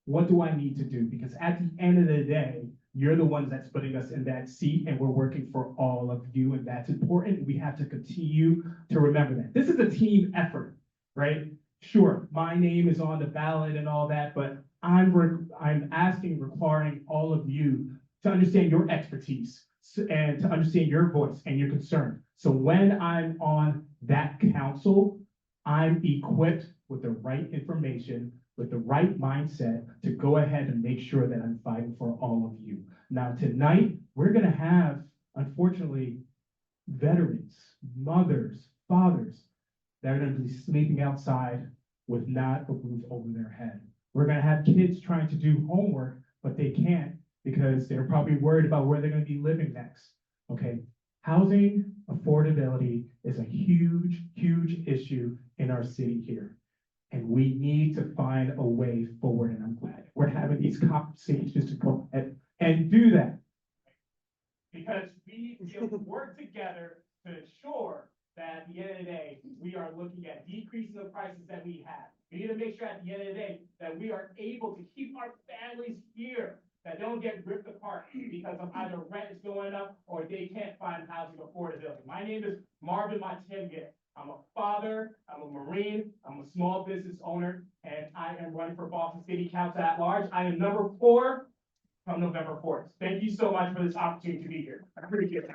What do I need to do? Because at the end of the day, you're the ones that's putting us in that seat, and we're working for all of you, and that's important. We have to continue to remember that. This is a team effort, right? Sure, my name is on the ballot and all that, but I'm asking, requiring all of you to understand your expertise and to understand your voice and your concern. So when I'm on that council, I'm equipped with the right information, with the right mindset to go ahead and make sure that I'm fighting for all of you. Now, tonight, we're gonna have, unfortunately, veterans, mothers, fathers, that are gonna be sleeping outside with not a roof over their head. We're gonna have kids trying to do homework, but they can't because they're probably worried about where they're gonna be living next, okay? Housing affordability is a huge, huge issue in our city here. And we need to find a way forward, and I'm glad we're having these conversations to go ahead and do that. Because we need to be able to work together to ensure that at the end of the day, we are looking at decreasing the prices that we have. We need to make sure at the end of the day that we are able to keep our families here, that don't get ripped apart because of either rent is going up or they can't find housing affordability. My name is Marvin Matemge. I'm a father, I'm a Marine, I'm a small business owner, and I am running for Boston City Council at large. I am number 4 from November 4th. Thank you so much for this opportunity to be here. I appreciate it.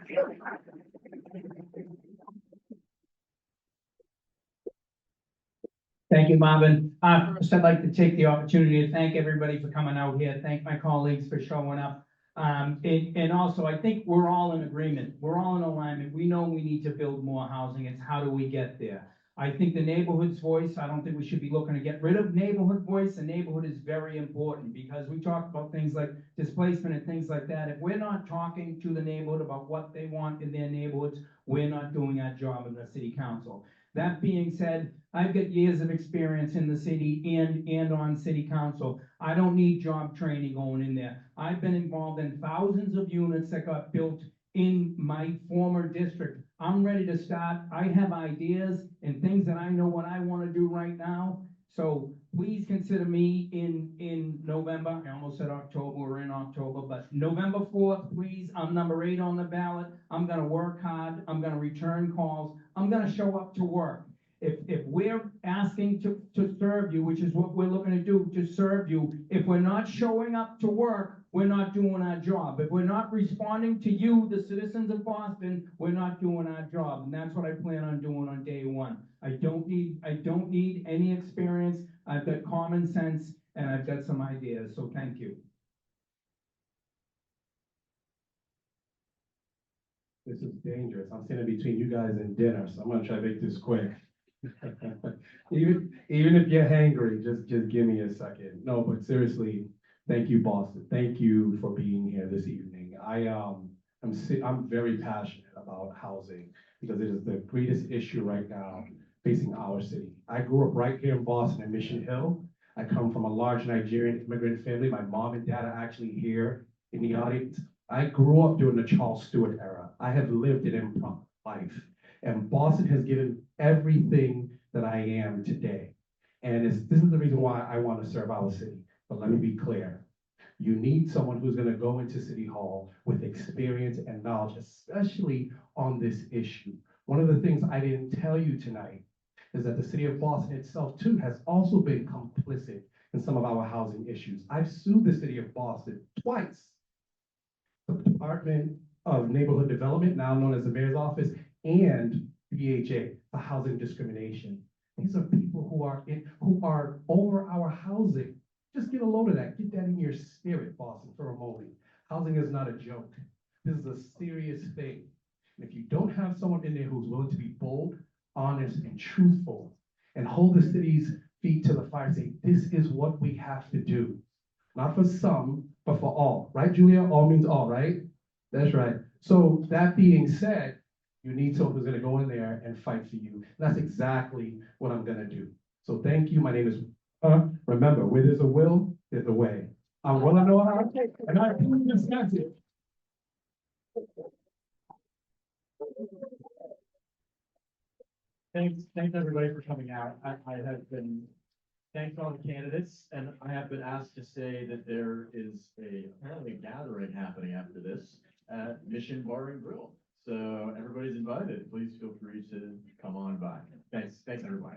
Thank you, Marvin. First, I'd like to take the opportunity to thank everybody for coming out here. Thank my colleagues for showing up. And also, I think we're all in agreement. We're all in alignment. We know we need to build more housing. It's how do we get there? I think the neighborhood's voice, I don't think we should be looking to get rid of neighborhood voice. The neighborhood is very important because we talk about things like displacement and things like that. If we're not talking to the neighborhood about what they want in their neighborhoods, we're not doing our job in the city council. That being said, I've got years of experience in the city and on city council. I don't need job training going in there. I've been involved in thousands of units that got built in my former district. I'm ready to start. I have ideas and things that I know what I want to do right now. So please consider me in November. I almost said October, we're in October, but November 4th, please. I'm number 8 on the ballot. I'm gonna work hard. I'm gonna return calls. I'm gonna show up to work. If we're asking to serve you, which is what we're looking to do, to serve you, if we're not showing up to work, we're not doing our job. If we're not responding to you, the citizens of Boston, we're not doing our job. And that's what I plan on doing on day one. I don't need any experience. I've got common sense and I've got some ideas. So thank you. This is dangerous. I'm sitting between you guys and dinner, so I'm gonna try to make this quick. Even if you're hangry, just give me a second. No, but seriously, thank you, Boston. Thank you for being here this evening. I'm very passionate about housing because it is the greatest issue right now facing our city. I grew up right here in Boston in Mission Hill. I come from a large Nigerian immigrant family. My mom and dad are actually here in the audience. I grew up during the Charles Stewart era. I have lived an improper life. And Boston has given everything that I am today. And this is the reason why I want to serve our city. But let me be clear. You need someone who's gonna go into City Hall with experience and knowledge, especially on this issue. One of the things I didn't tell you tonight is that the city of Boston itself too has also been complicit in some of our housing issues. I've sued the city of Boston twice. The Department of Neighborhood Development, now known as the mayor's office, and BHA for housing discrimination. These are people who are over our housing. Just get a load of that. Get that in your spirit, Boston, for a moment. Housing is not a joke. This is a serious thing. And if you don't have someone in there who's willing to be bold, honest, and truthful, and hold the city's feet to the fire and say, this is what we have to do. Not for some, but for all. Right, Julia? All means all, right? That's right. So that being said, you need someone who's gonna go in there and fight for you. That's exactly what I'm gonna do. So thank you. My name is, remember, where there's a will, there's a way. I wanna know how to take it, and I can discuss it. Thanks everybody for coming out. I have been, thanks to all the candidates, and I have been asked to say that there is apparently a gathering happening after this at Mission Bar and Grill. So everybody's invited. Please feel free to come on by. Thanks everybody.